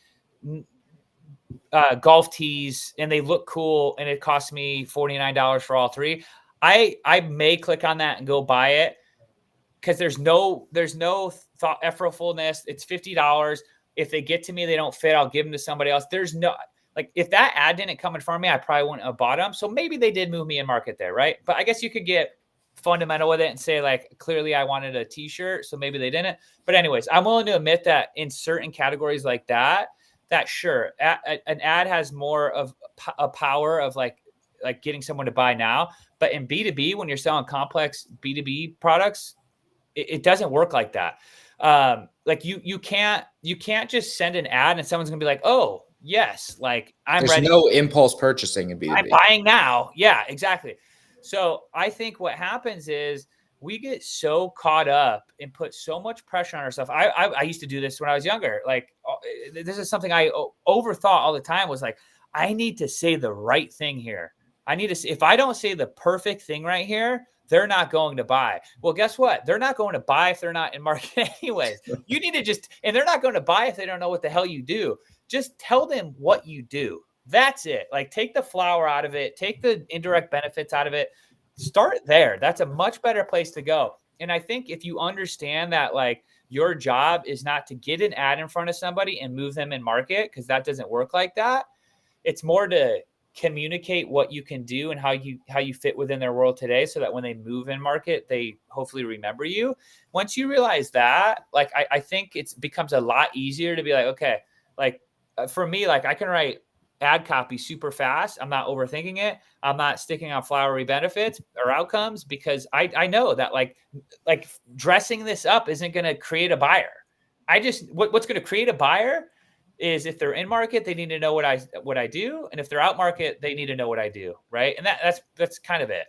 golf tees and they look cool and it costs me $49 for all 3, I may click on that and go buy it, because there's no thought effortfulness. It's $50. If they get to me, they don't fit, I'll give them to somebody else. There's no, like, if that ad didn't come in front of me, I probably wouldn't have bought them. So maybe they did move me in market there, right? But I guess you could get fundamental with it and say, like, clearly I wanted a t-shirt, so maybe they didn't. But anyways, I'm willing to admit that in certain categories like that sure, an ad has more of a power of like getting someone to buy now. But in B2B, when you're selling complex B2B products, it doesn't work like that. Like, you can't just send an ad and someone's gonna be like, oh yes, like, I'm There's ready. no impulse purchasing in B2B. I'm buying now. Yeah, exactly. So I think what happens is we get so caught up and put so much pressure on ourselves. I used to do this when I was younger. Like, this is something I overthought all the time, was like, I need to say the right thing here. If I don't say the perfect thing right here, they're not going to buy. Well, guess what? They're not going to buy if they're not in market anyways. You need to and they're not going to buy if they don't know what the hell you do. Just tell them what you do. That's it. Like, take the flower out of it. Take the indirect benefits out of it. Start there. That's a much better place to go. And I think if you understand that, like, your job is not to get an ad in front of somebody and move them in market, because that doesn't work like that. It's more to communicate what you can do and how you fit within their world today, so that when they move in market, they hopefully remember you. Once you realize that, like, I think it becomes a lot easier to be like, okay, like, for me, like, I can write ad copy super fast. I'm not overthinking it. I'm not sticking on flowery benefits or outcomes, because I know that like dressing this up isn't going to create a buyer. What's going to create a buyer is if they're in market, they need to know what I do. And if they're out market, they need to know what I do. Right. And that's kind of it.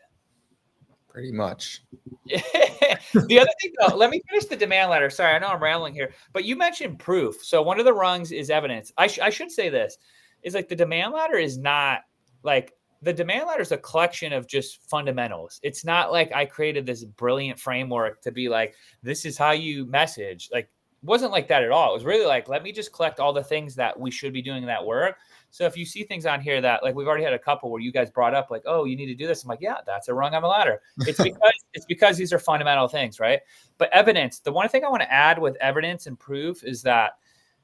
Pretty much. The other thing, though, let me finish the demand ladder. Sorry, I know I'm rambling here, but you mentioned proof. So one of the rungs is evidence. I should say this is, like, the demand ladder is not like, the demand ladder is a collection of just fundamentals. It's not like I created this brilliant framework to be like, this is how you message. Like, it wasn't like that at all. It was really like, let me just collect all the things that we should be doing that work. So if you see things on here that, like, we've already had a couple where you guys brought up, like, oh, you need to do this. I'm like, yeah, that's a rung on the ladder. It's because these are fundamental things, right? But evidence, the one thing I want to add with evidence and proof is that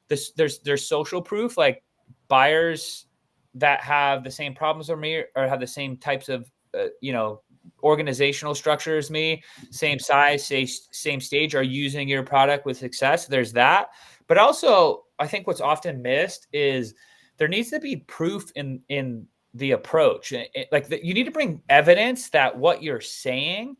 there's social proof. Like, buyers that have the same problems as me or have the same types of, organizational structure as me, same size, same stage, are using your product with success. There's that. But also, I think what's often missed is there needs to be proof in the approach. You need to bring evidence that what you're saying,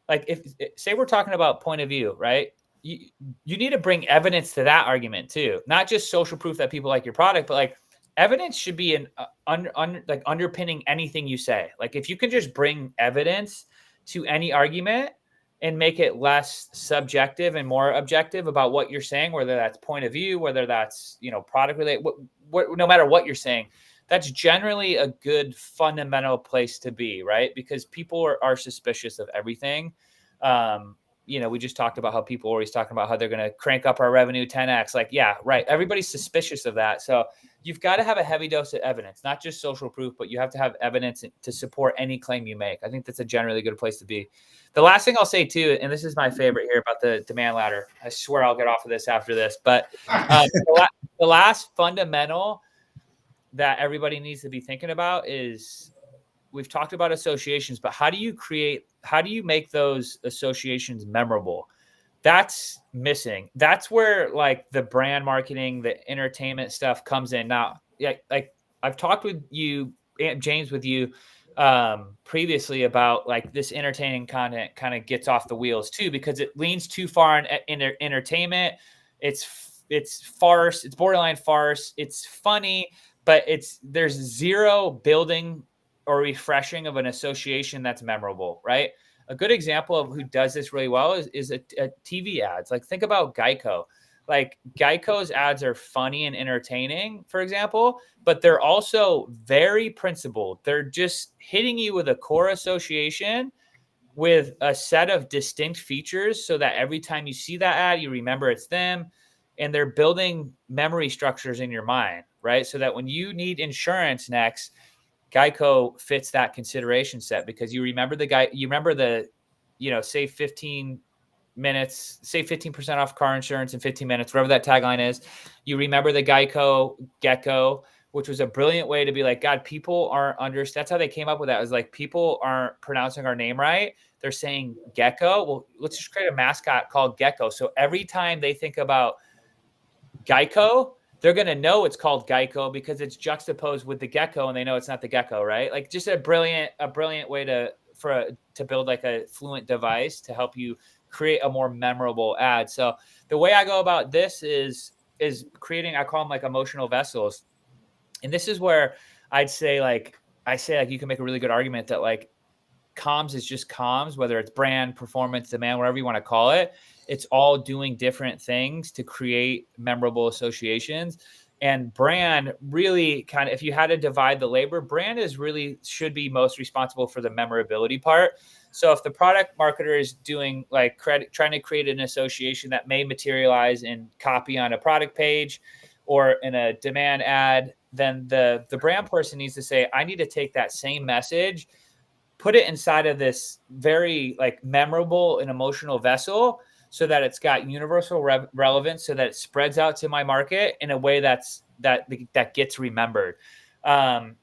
like if say we're talking about point of view, right? You need to bring evidence to that argument too, not just social proof that people like your product, but like evidence should be underpinning anything you say. Like if you can just bring evidence to any argument and make it less subjective and more objective about what you're saying, whether that's point of view, whether that's product related, no matter what you're saying, that's generally a good fundamental place to be, right? Because people are suspicious of everything. We just talked about how people are always talking about how they're going to crank up our revenue 10x. Like, yeah, right. Everybody's suspicious of that. So you've got to have a heavy dose of evidence, not just social proof, but you have to have evidence to support any claim you make. I think that's a generally good place to be. The last thing I'll say too, and this is my favorite here about the demand ladder. I swear I'll get off of this after this, but the last fundamental that everybody needs to be thinking about is, we've talked about associations, but how do you make those associations memorable? That's missing. That's where like the brand marketing, the entertainment stuff comes in. Now, like I've talked with you, James, with you previously about like this entertaining content kind of gets off the wheels too, because it leans too far in entertainment. It's farce. It's borderline farce. It's funny, but there's zero building or refreshing of an association that's memorable, right? A good example of who does this really well is a TV ads. Like think about Geico. Like Geico's ads are funny and entertaining, for example, but they're also very principled. They're just hitting you with a core association with a set of distinct features so that every time you see that ad, you remember it's them. And they're building memory structures in your mind, right? So that when you need insurance next, Geico fits that consideration set, because you remember save 15 minutes, save 15% off car insurance in 15 minutes, whatever that tagline is. You remember the Geico Gecko, which was a brilliant way to be like, God, people aren't that's how they came up with that. It was like, people aren't pronouncing our name right. They're saying Gecko. Well, let's just create a mascot called Gecko. So every time they think about Geico, they're going to know it's called Geico because it's juxtaposed with the gecko, and they know it's not the gecko, right? Like just a brilliant way to build like a fluent device to help you create a more memorable ad. So the way I go about this is creating, I call them like emotional vessels. And this is where I say you can make a really good argument that like comms is just comms, whether it's brand, performance, demand, whatever you want to call it. It's all doing different things to create memorable associations. And brand really kind of, if you had to divide the labor, brand should be most responsible for the memorability part. So if the product marketer is doing like trying to create an association that may materialize in copy on a product page or in a demand ad, then the brand person needs to say, I need to take that same message, put it inside of this very like memorable and emotional vessel, so that it's got universal relevance, so that it spreads out to my market in a way that gets remembered. And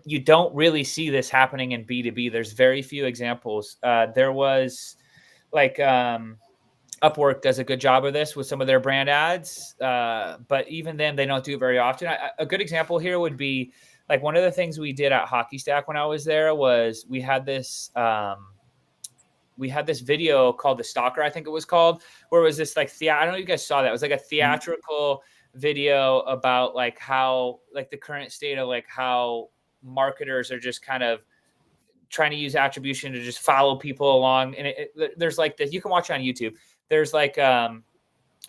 you don't really see this happening in B2B. There's very few examples. There was like Upwork does a good job of this with some of their brand ads, but even then they don't do it very often. A good example here would be like one of the things we did at Hockey Stack when I was there was we had this video called The Stalker, I think it was called, where it was this like, I don't know if you guys saw that. It was like a theatrical video about like how, like the current state of like how marketers are just kind of trying to use attribution to just follow people along. And there's like this, you can watch it on YouTube. There's like, I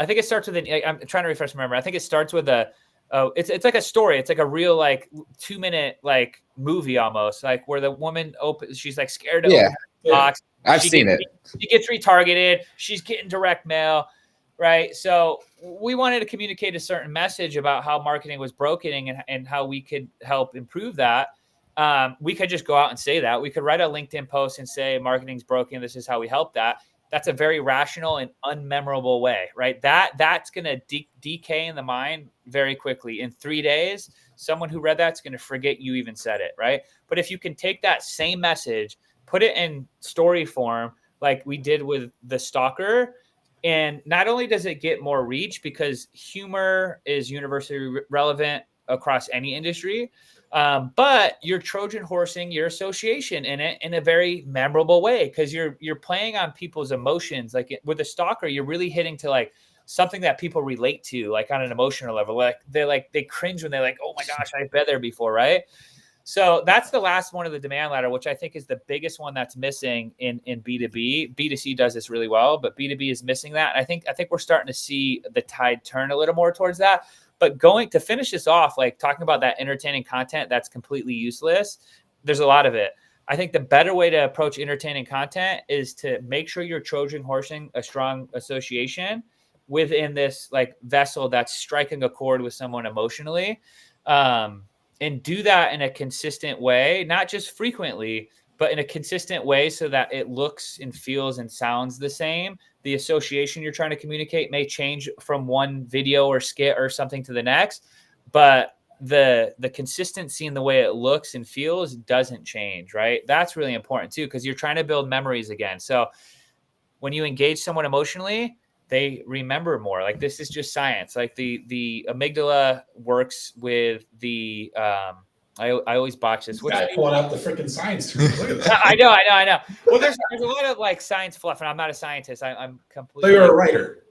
think it starts with I'm trying to refresh my memory. I think it starts with it's like a story. It's like a real like 2-minute like movie almost, like where the woman she's like scared to open the box. I've seen it. She gets retargeted. She's getting direct mail, right? So we wanted to communicate a certain message about how marketing was broken and how we could help improve that. We could just go out and say that. We could write a LinkedIn post and say marketing's broken. This is how we help that. that's a very rational and unmemorable way, right? That's going to decay in the mind very quickly. In 3 days, someone who read that's going to forget you even said it, right? But if you can take that same message, put it in story form, like we did with the stalker, and not only does it get more reach because humor is universally relevant across any industry, but you're Trojan horsing your association in it in a very memorable way because you're playing on people's emotions. Like with a stalker, you're really hitting to like something that people relate to, like on an emotional level. Like they cringe when they're like, "Oh my gosh, I've been there before," right? So that's the last one of the demand ladder, which I think is the biggest one that's missing in B2B. B2C does this really well, but B2B is missing that. And I think we're starting to see the tide turn a little more towards that. But going to finish this off, like talking about that entertaining content that's completely useless, there's a lot of it. I think the better way to approach entertaining content is to make sure you're Trojan horsing a strong association within this like vessel that's striking a chord with someone emotionally. And do that in a consistent way, not just frequently, but in a consistent way so that it looks and feels and sounds the same. The association you're trying to communicate may change from one video or skit or something to the next, but the consistency in the way it looks and feels doesn't change, right? That's really important too, because you're trying to build memories again. So when you engage someone emotionally, they remember more. Like this is just science. Like the amygdala works with the I always botch this. Which guy pulling out the freaking science. Look at that. I know. Well, there's a lot of like science fluff, and I'm not a scientist. I'm completely. You're a writer.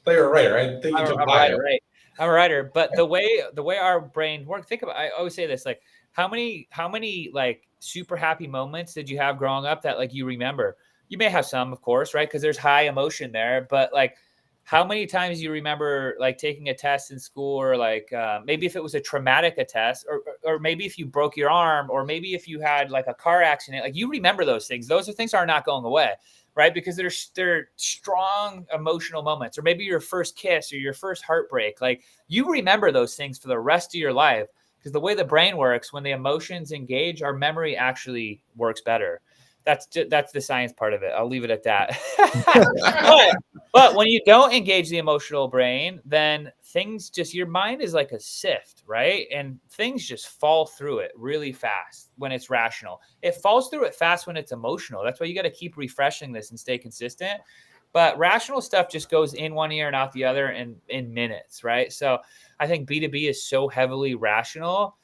You're a writer. I think you took bio. Right. I'm a writer, but the way our brain works. Think about. I always say this: like how many like super happy moments did you have growing up that like you remember? You may have some, of course, right? Because there's high emotion there. But like, how many times you remember like taking a test in school, or like maybe if it was a traumatic test, or maybe if you broke your arm, or maybe if you had like a car accident, like you remember those things. Those are things are not going away, right? Because they're strong emotional moments, or maybe your first kiss or your first heartbreak. Like you remember those things for the rest of your life because the way the brain works, when the emotions engage, our memory actually works better. That's the science part of it. I'll leave it at that. but when you don't engage the emotional brain, then things just, your mind is like a sift, right? And things just fall through it really fast when it's rational. It falls through it fast when it's emotional. That's why you got to keep refreshing this and stay consistent. But rational stuff just goes in one ear and out the other in minutes, right? So I think B2B is so heavily rational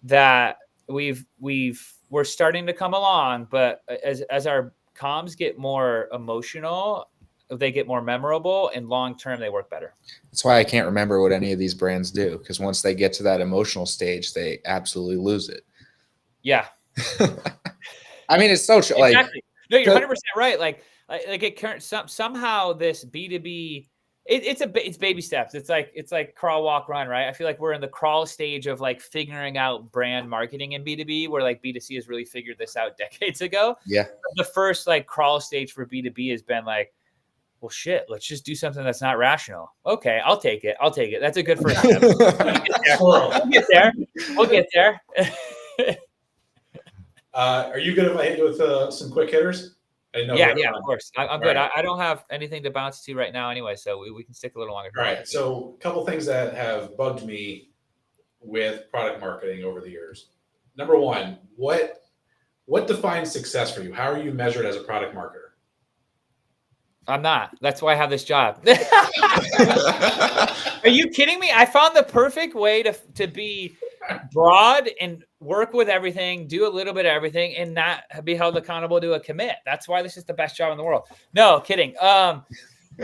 that we're starting to come along, but as our comms get more emotional, they get more memorable, and long term they work better. That's why I can't remember what any of these brands do, because once they get to that emotional stage, they absolutely lose it. Yeah. I mean, it's so like exactly. No, you're 100% right. Like it somehow this B2B, it's baby steps. It's like crawl, walk, run, right? I feel like we're in the crawl stage of like figuring out brand marketing in B2B, where like B2C has really figured this out decades ago. Yeah. The first like crawl stage for B2B has been like, well, shit, let's just do something that's not rational. Okay, I'll take it. That's a good first step. We'll get there. Are you good if I hit you with some quick hitters? Yeah, of course. I'm good. Right. I don't have anything to bounce to right now anyway, so we can stick a little longer. All right. So a couple things that have bugged me with product marketing over the years. Number one, what defines success for you? How are you measured as a product marketer? I'm not. That's why I have this job. Are you kidding me? I found the perfect way to be broad and work with everything, do a little bit of everything, and not be held accountable to a commit. That's why this is the best job in the world. No, kidding. I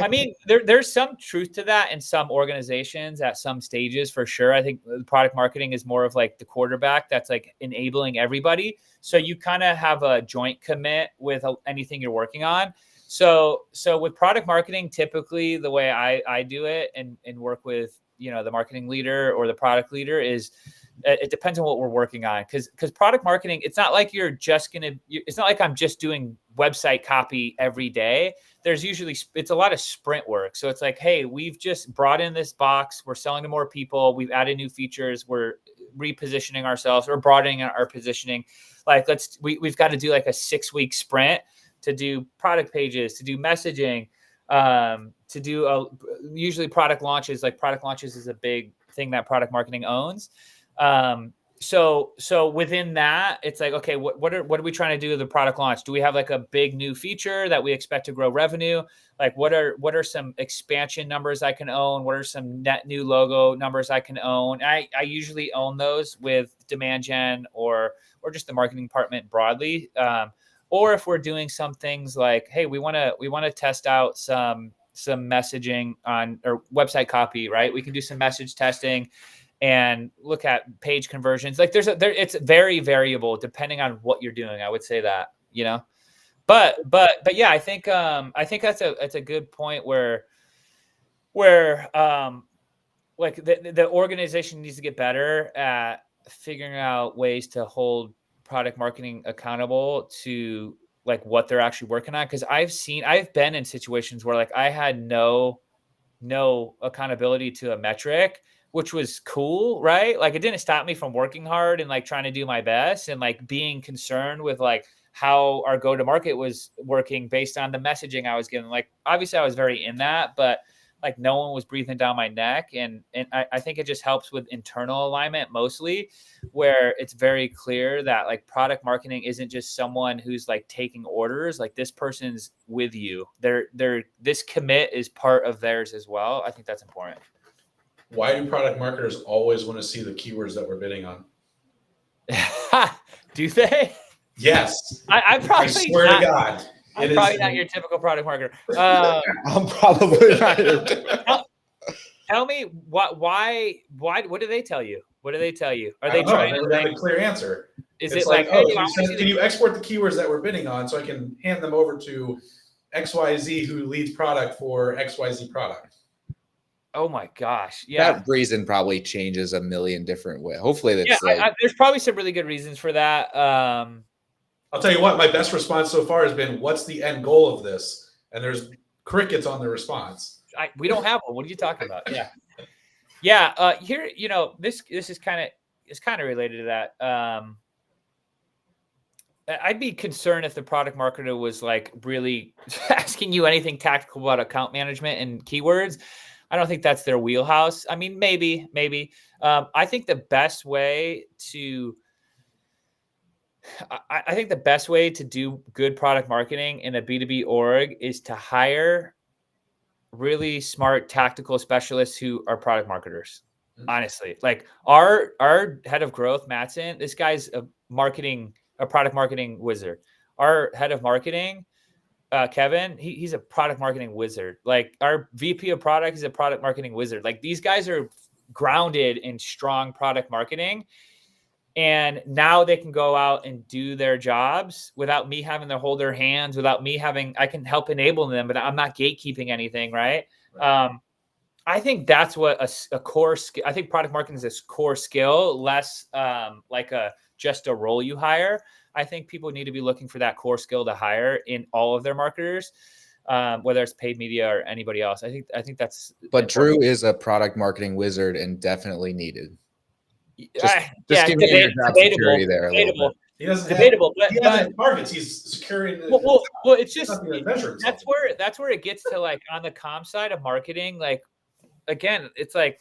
mean, there's some truth to that in some organizations at some stages for sure. I think product marketing is more of like the quarterback that's like enabling everybody. So you kind of have a joint commit with anything you're working on. So with product marketing, typically the way I do it and work with, the marketing leader or the product leader is it depends on what we're working on. Cause product marketing, it's not like it's not like I'm just doing website copy every day. It's a lot of sprint work. So it's like, hey, we've just brought in this box. We're selling to more people. We've added new features. We're repositioning ourselves. We're broadening our positioning. Like we've got to do like a 6-week sprint to do product pages, to do messaging, to do usually product launches. Like product launches is a big thing that product marketing owns. So within that, it's like, okay, what are we trying to do with the product launch? Do we have like a big new feature that we expect to grow revenue? Like what are some expansion numbers I can own? What are some net new logo numbers I can own? I usually own those with demand gen or just the marketing department broadly. Or if we're doing some things like, hey, we want to test out some messaging on or website copy, right? We can do some message testing and look at page conversions. Like it's very variable depending on what you're doing. I would say that, but yeah, I think that's a good point where like the organization needs to get better at figuring out ways to hold product marketing accountable to like what they're actually working on. Cause I've been in situations where like I had no accountability to a metric, which was cool, right? Like it didn't stop me from working hard and like trying to do my best and like being concerned with like how our go-to-market was working based on the messaging I was getting. Like obviously I was very in that, but like no one was breathing down my neck. And I think it just helps with internal alignment mostly, where it's very clear that like product marketing isn't just someone who's like taking orders. Like this person's with you. This commit is part of theirs as well. I think that's important. Why do product marketers always want to see the keywords that we're bidding on? Do they? Yes. I probably swear to God. I'm probably not your typical product marketer. I'm probably not. Tell me why? What do they tell you? What do they tell you? Are I they don't know. trying I to never got a clear answer. Is It's it like, oh, hey, can you export the keywords that we're bidding on so I can hand them over to XYZ who leads product for XYZ product? Oh my gosh. Yeah. That reason probably changes a million different ways. Hopefully that's there's probably some really good reasons for that. I'll tell you what, my best response so far has been, what's the end goal of this? And there's crickets on the response. We don't have one. What are you talking about? Yeah. Yeah. Here, this is kind of related to that. I'd be concerned if the product marketer was like really asking you anything tactical about account management and keywords. I don't think that's their wheelhouse. I mean, maybe. I think the best way to do good product marketing in a B2B org is to hire really smart tactical specialists who are product marketers. Honestly, like our head of growth, Mattson, this guy's a product marketing wizard. Our head of marketing, Kevin, he's a product marketing wizard. Like our VP of product is a product marketing wizard. Like these guys are grounded in strong product marketing. And now they can go out and do their jobs without me having to hold their hands, I can help enable them, but I'm not gatekeeping anything. Right. I think that's what a core skill. I think product marketing is a core skill, less like just a role you hire. I think people need to be looking for that core skill to hire in all of their marketers, whether it's paid media or anybody else. I think that's. But important. Drew is a product marketing wizard and definitely needed. Just give me your job security there a little bit. He doesn't debatable, have, he has targets. He's securing. Well, it's just that's where it gets to like on the comm side of marketing. Like again, it's like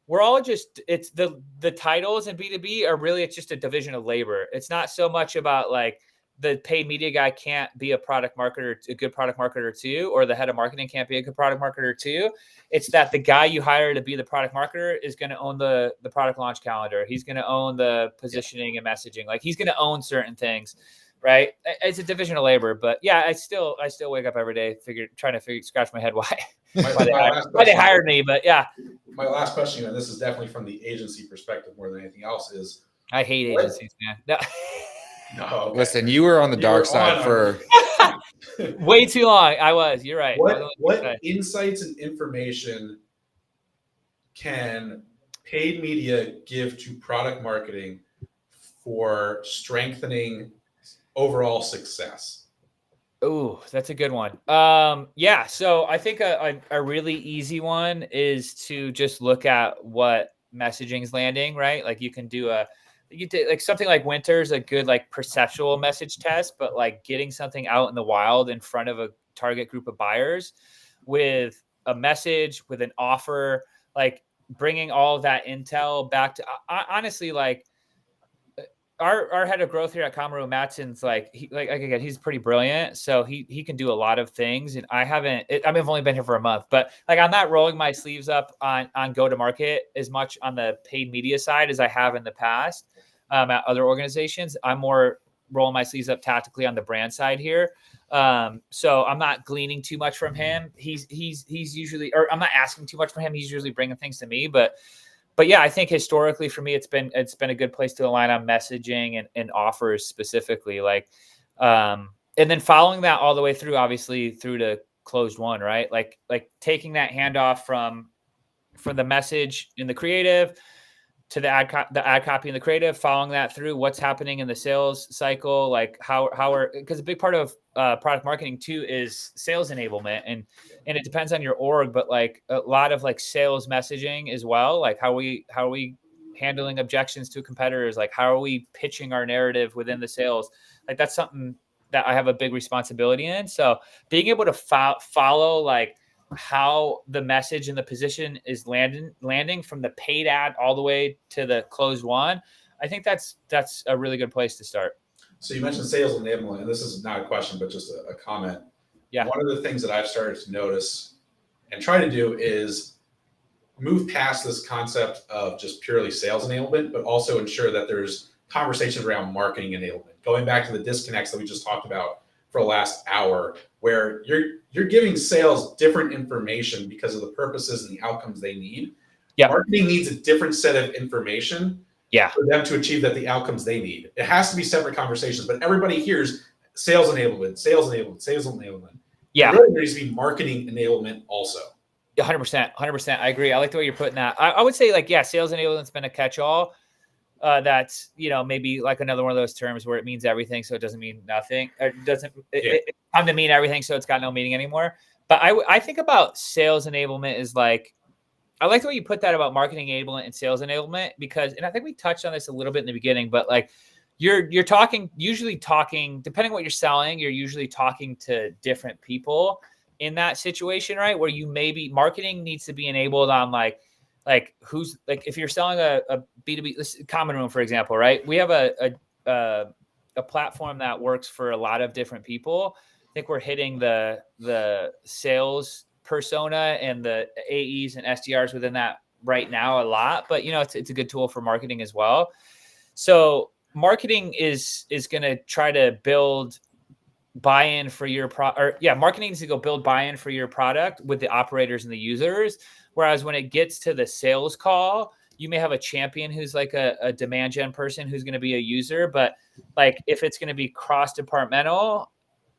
we're all it's the titles in B2B are really, it's just a division of labor. It's not so much about like the paid media guy can't be a good product marketer too, or the head of marketing can't be a good product marketer too. It's that the guy you hire to be the product marketer is going to own the product launch calendar. He's going to own the positioning and messaging. Like he's going to own certain things, right? It's a division of labor, but yeah, I still wake up every day trying to scratch my head why they hired me. But yeah, my last question, and this is definitely from the agency perspective more than anything else, is I hate agencies, man. No. No, okay. Listen, you were on the dark side for way too long. I was. You're right. What insights and information can paid media give to product marketing for strengthening overall success? Oh, that's a good one. Yeah. So I think a really easy one is to just look at what messaging is landing, right? Like you can do a you take like something like winter's a good like perceptual message test, but like getting something out in the wild in front of a target group of buyers with a message, with an offer, like bringing all of that intel back to honestly, like our head of growth here at Kamaru Matson's like again, he's pretty brilliant, so he can do a lot of things. And I've only been here for a month, but like I'm not rolling my sleeves up on go to market as much on the paid media side as I have in the past at other organizations. I'm more rolling my sleeves up tactically on the brand side here. So I'm not gleaning too much from him. He's usually, or I'm not asking too much from him. He's usually bringing things to me, but yeah, I think historically for me, it's been a good place to align on messaging and offers specifically, like, and then following that all the way through, obviously through to closed one, right? Like taking that handoff from the message in the creative to the ad copy and the creative, following that through what's happening in the sales cycle, like because a big part of product marketing too is sales enablement, and it depends on your org, but like a lot of like sales messaging as well, like how are we handling objections to competitors, like how are we pitching our narrative within the sales, like that's something that I have a big responsibility in. So being able to follow like how the message and the position is landing from the paid ad all the way to the closed one, I think that's a really good place to start. So you mentioned sales enablement, and this is not a question, but just a comment. Yeah. One of the things that I've started to notice and try to do is move past this concept of just purely sales enablement, but also ensure that there's conversations around marketing enablement. Going back to the disconnects that we just talked about for the last hour, where you're giving sales different information because of the purposes and the outcomes they need. Yeah. Marketing needs a different set of information for them to achieve the outcomes they need. It has to be separate conversations, but everybody hears sales enablement. Yeah. Really, there needs to be marketing enablement also. 100%. I agree. I like the way you're putting that. I would say like, yeah, sales enablement's been a catch-all. That's, maybe like another one of those terms where it means everything, so it doesn't mean nothing. It come to mean everything, so it's got no meaning anymore. But I think about sales enablement is like, I like the way you put that about marketing enablement and sales enablement, because, and I think we touched on this a little bit in the beginning, but like you're usually talking, depending on what you're selling, you're usually talking to different people in that situation, right? Where you maybe marketing needs to be enabled on like who's like, if you're selling a B2B, this Common Room, for example, right? We have a platform that works for a lot of different people. I think we're hitting the sales persona and the AEs and SDRs within that right now a lot, but it's a good tool for marketing as well. So marketing is going to try to build buy-in for your marketing needs to go build buy-in for your product with the operators and the users. Whereas when it gets to the sales call, you may have a champion who's like a demand gen person who's going to be a user, but like if it's going to be cross-departmental,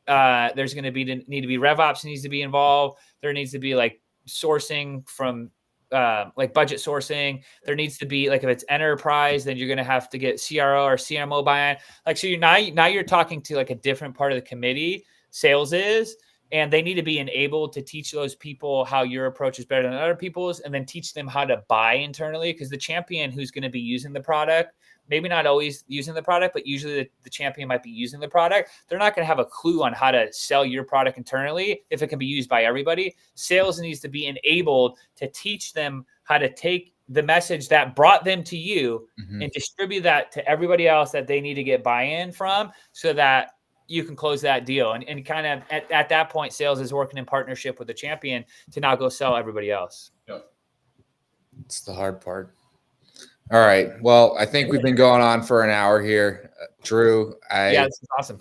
there's going to need to be RevOps needs to be involved. There needs to be like sourcing from like budget sourcing. There needs to be like, if it's enterprise, then you're going to have to get CRO or CMO buy-in. Like, so you're talking to like a different part of the committee, sales is, and they need to be enabled to teach those people how your approach is better than other people's, and then teach them how to buy internally. Because the champion who's going to be using the product, maybe not always using the product, but usually the champion might be using the product. They're not going to have a clue on how to sell your product internally if it can be used by everybody. Sales needs to be enabled to teach them how to take the message that brought them to you and distribute that to everybody else that they need to get buy-in from, so that you can close that deal. And kind of at that point, sales is working in partnership with the champion to now go sell everybody else. Yep. It's the hard part. All right. Well, I think we've been going on for an hour here. Drew, this is awesome.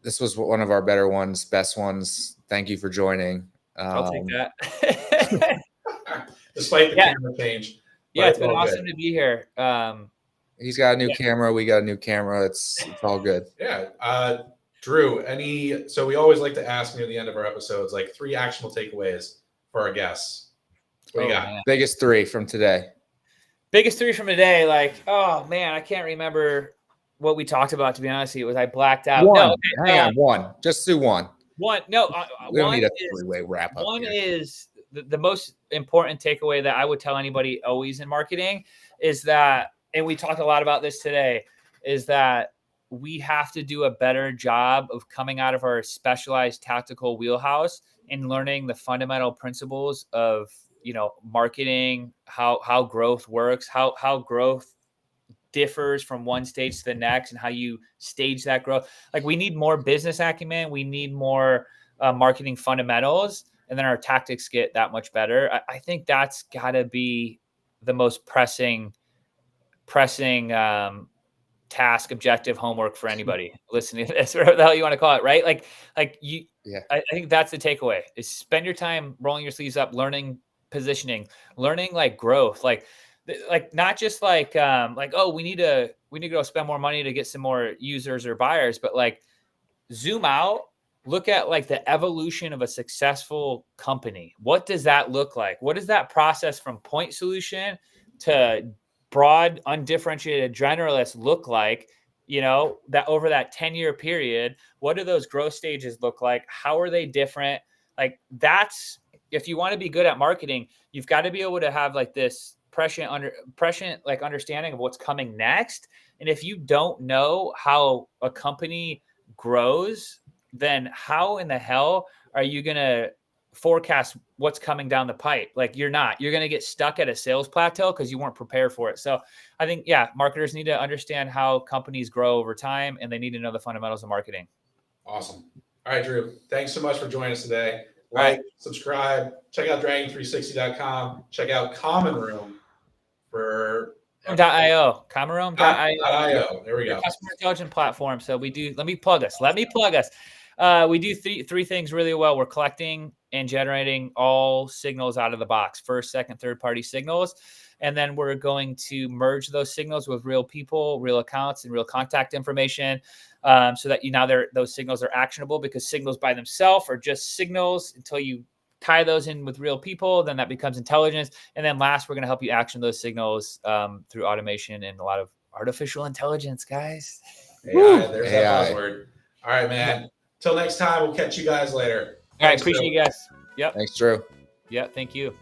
This was one of our better ones, best ones. Thank you for joining. I'll take that. Despite the camera change. Yeah, it's been awesome to be here. He's got a new camera. We got a new camera. It's all good. Yeah. Drew, so we always like to ask near the end of our episodes, like 3 actionable takeaways for our guests. What do you got? Man. Biggest 3 from today. Biggest 3 from today. Like, oh man, I can't remember what we talked about, to be honest with you. I blacked out. Hang on, 1. Just do 1. We don't need a 3-way wrap up. One is the most important takeaway that I would tell anybody always in marketing is that and we talked a lot about this today, is that we have to do a better job of coming out of our specialized tactical wheelhouse and learning the fundamental principles of, marketing, how growth works, how growth differs from one stage to the next, and how you stage that growth. Like, we need more business acumen. We need more marketing fundamentals, and then our tactics get that much better. I think that's got to be the most pressing task, objective, homework for anybody listening to this, whatever the hell you want to call it, right? I think that's the takeaway: is spend your time rolling your sleeves up, learning positioning, learning like growth, like not just oh, we need to go spend more money to get some more users or buyers, but like zoom out, look at like the evolution of a successful company. What does that look like? What is that process from point solution to broad, undifferentiated generalist look like? That over that 10-year period, what do those growth stages look like? How are they different? Like, that's, if you want to be good at marketing, you've got to be able to have like this prescient like understanding of what's coming next. And if you don't know how a company grows, then how in the hell are you going to forecast what's coming down the pipe? Like, you're going to get stuck at a sales plateau because you weren't prepared for it. So I think, marketers need to understand how companies grow over time, and they need to know the fundamentals of marketing. Awesome. All right, Drew, thanks so much for joining us today. Subscribe, check out dragon360.com, check out Common Room for .io, Common.io. There we go. Customer intelligence platform. So we do, let me plug us. We do three things really well. We're collecting and generating all signals out of the box: first, second, third party signals. And then we're going to merge those signals with real people, real accounts, and real contact information, so that those signals are actionable, because signals by themselves are just signals until you tie those in with real people. Then that becomes intelligence. And then last, we're going to help you action those signals through automation and a lot of artificial intelligence, guys. AI, there's that buzzword. All right, man. Till next time, we'll catch you guys later. All right, appreciate you guys. Yep. Thanks, Drew. Yeah, thank you.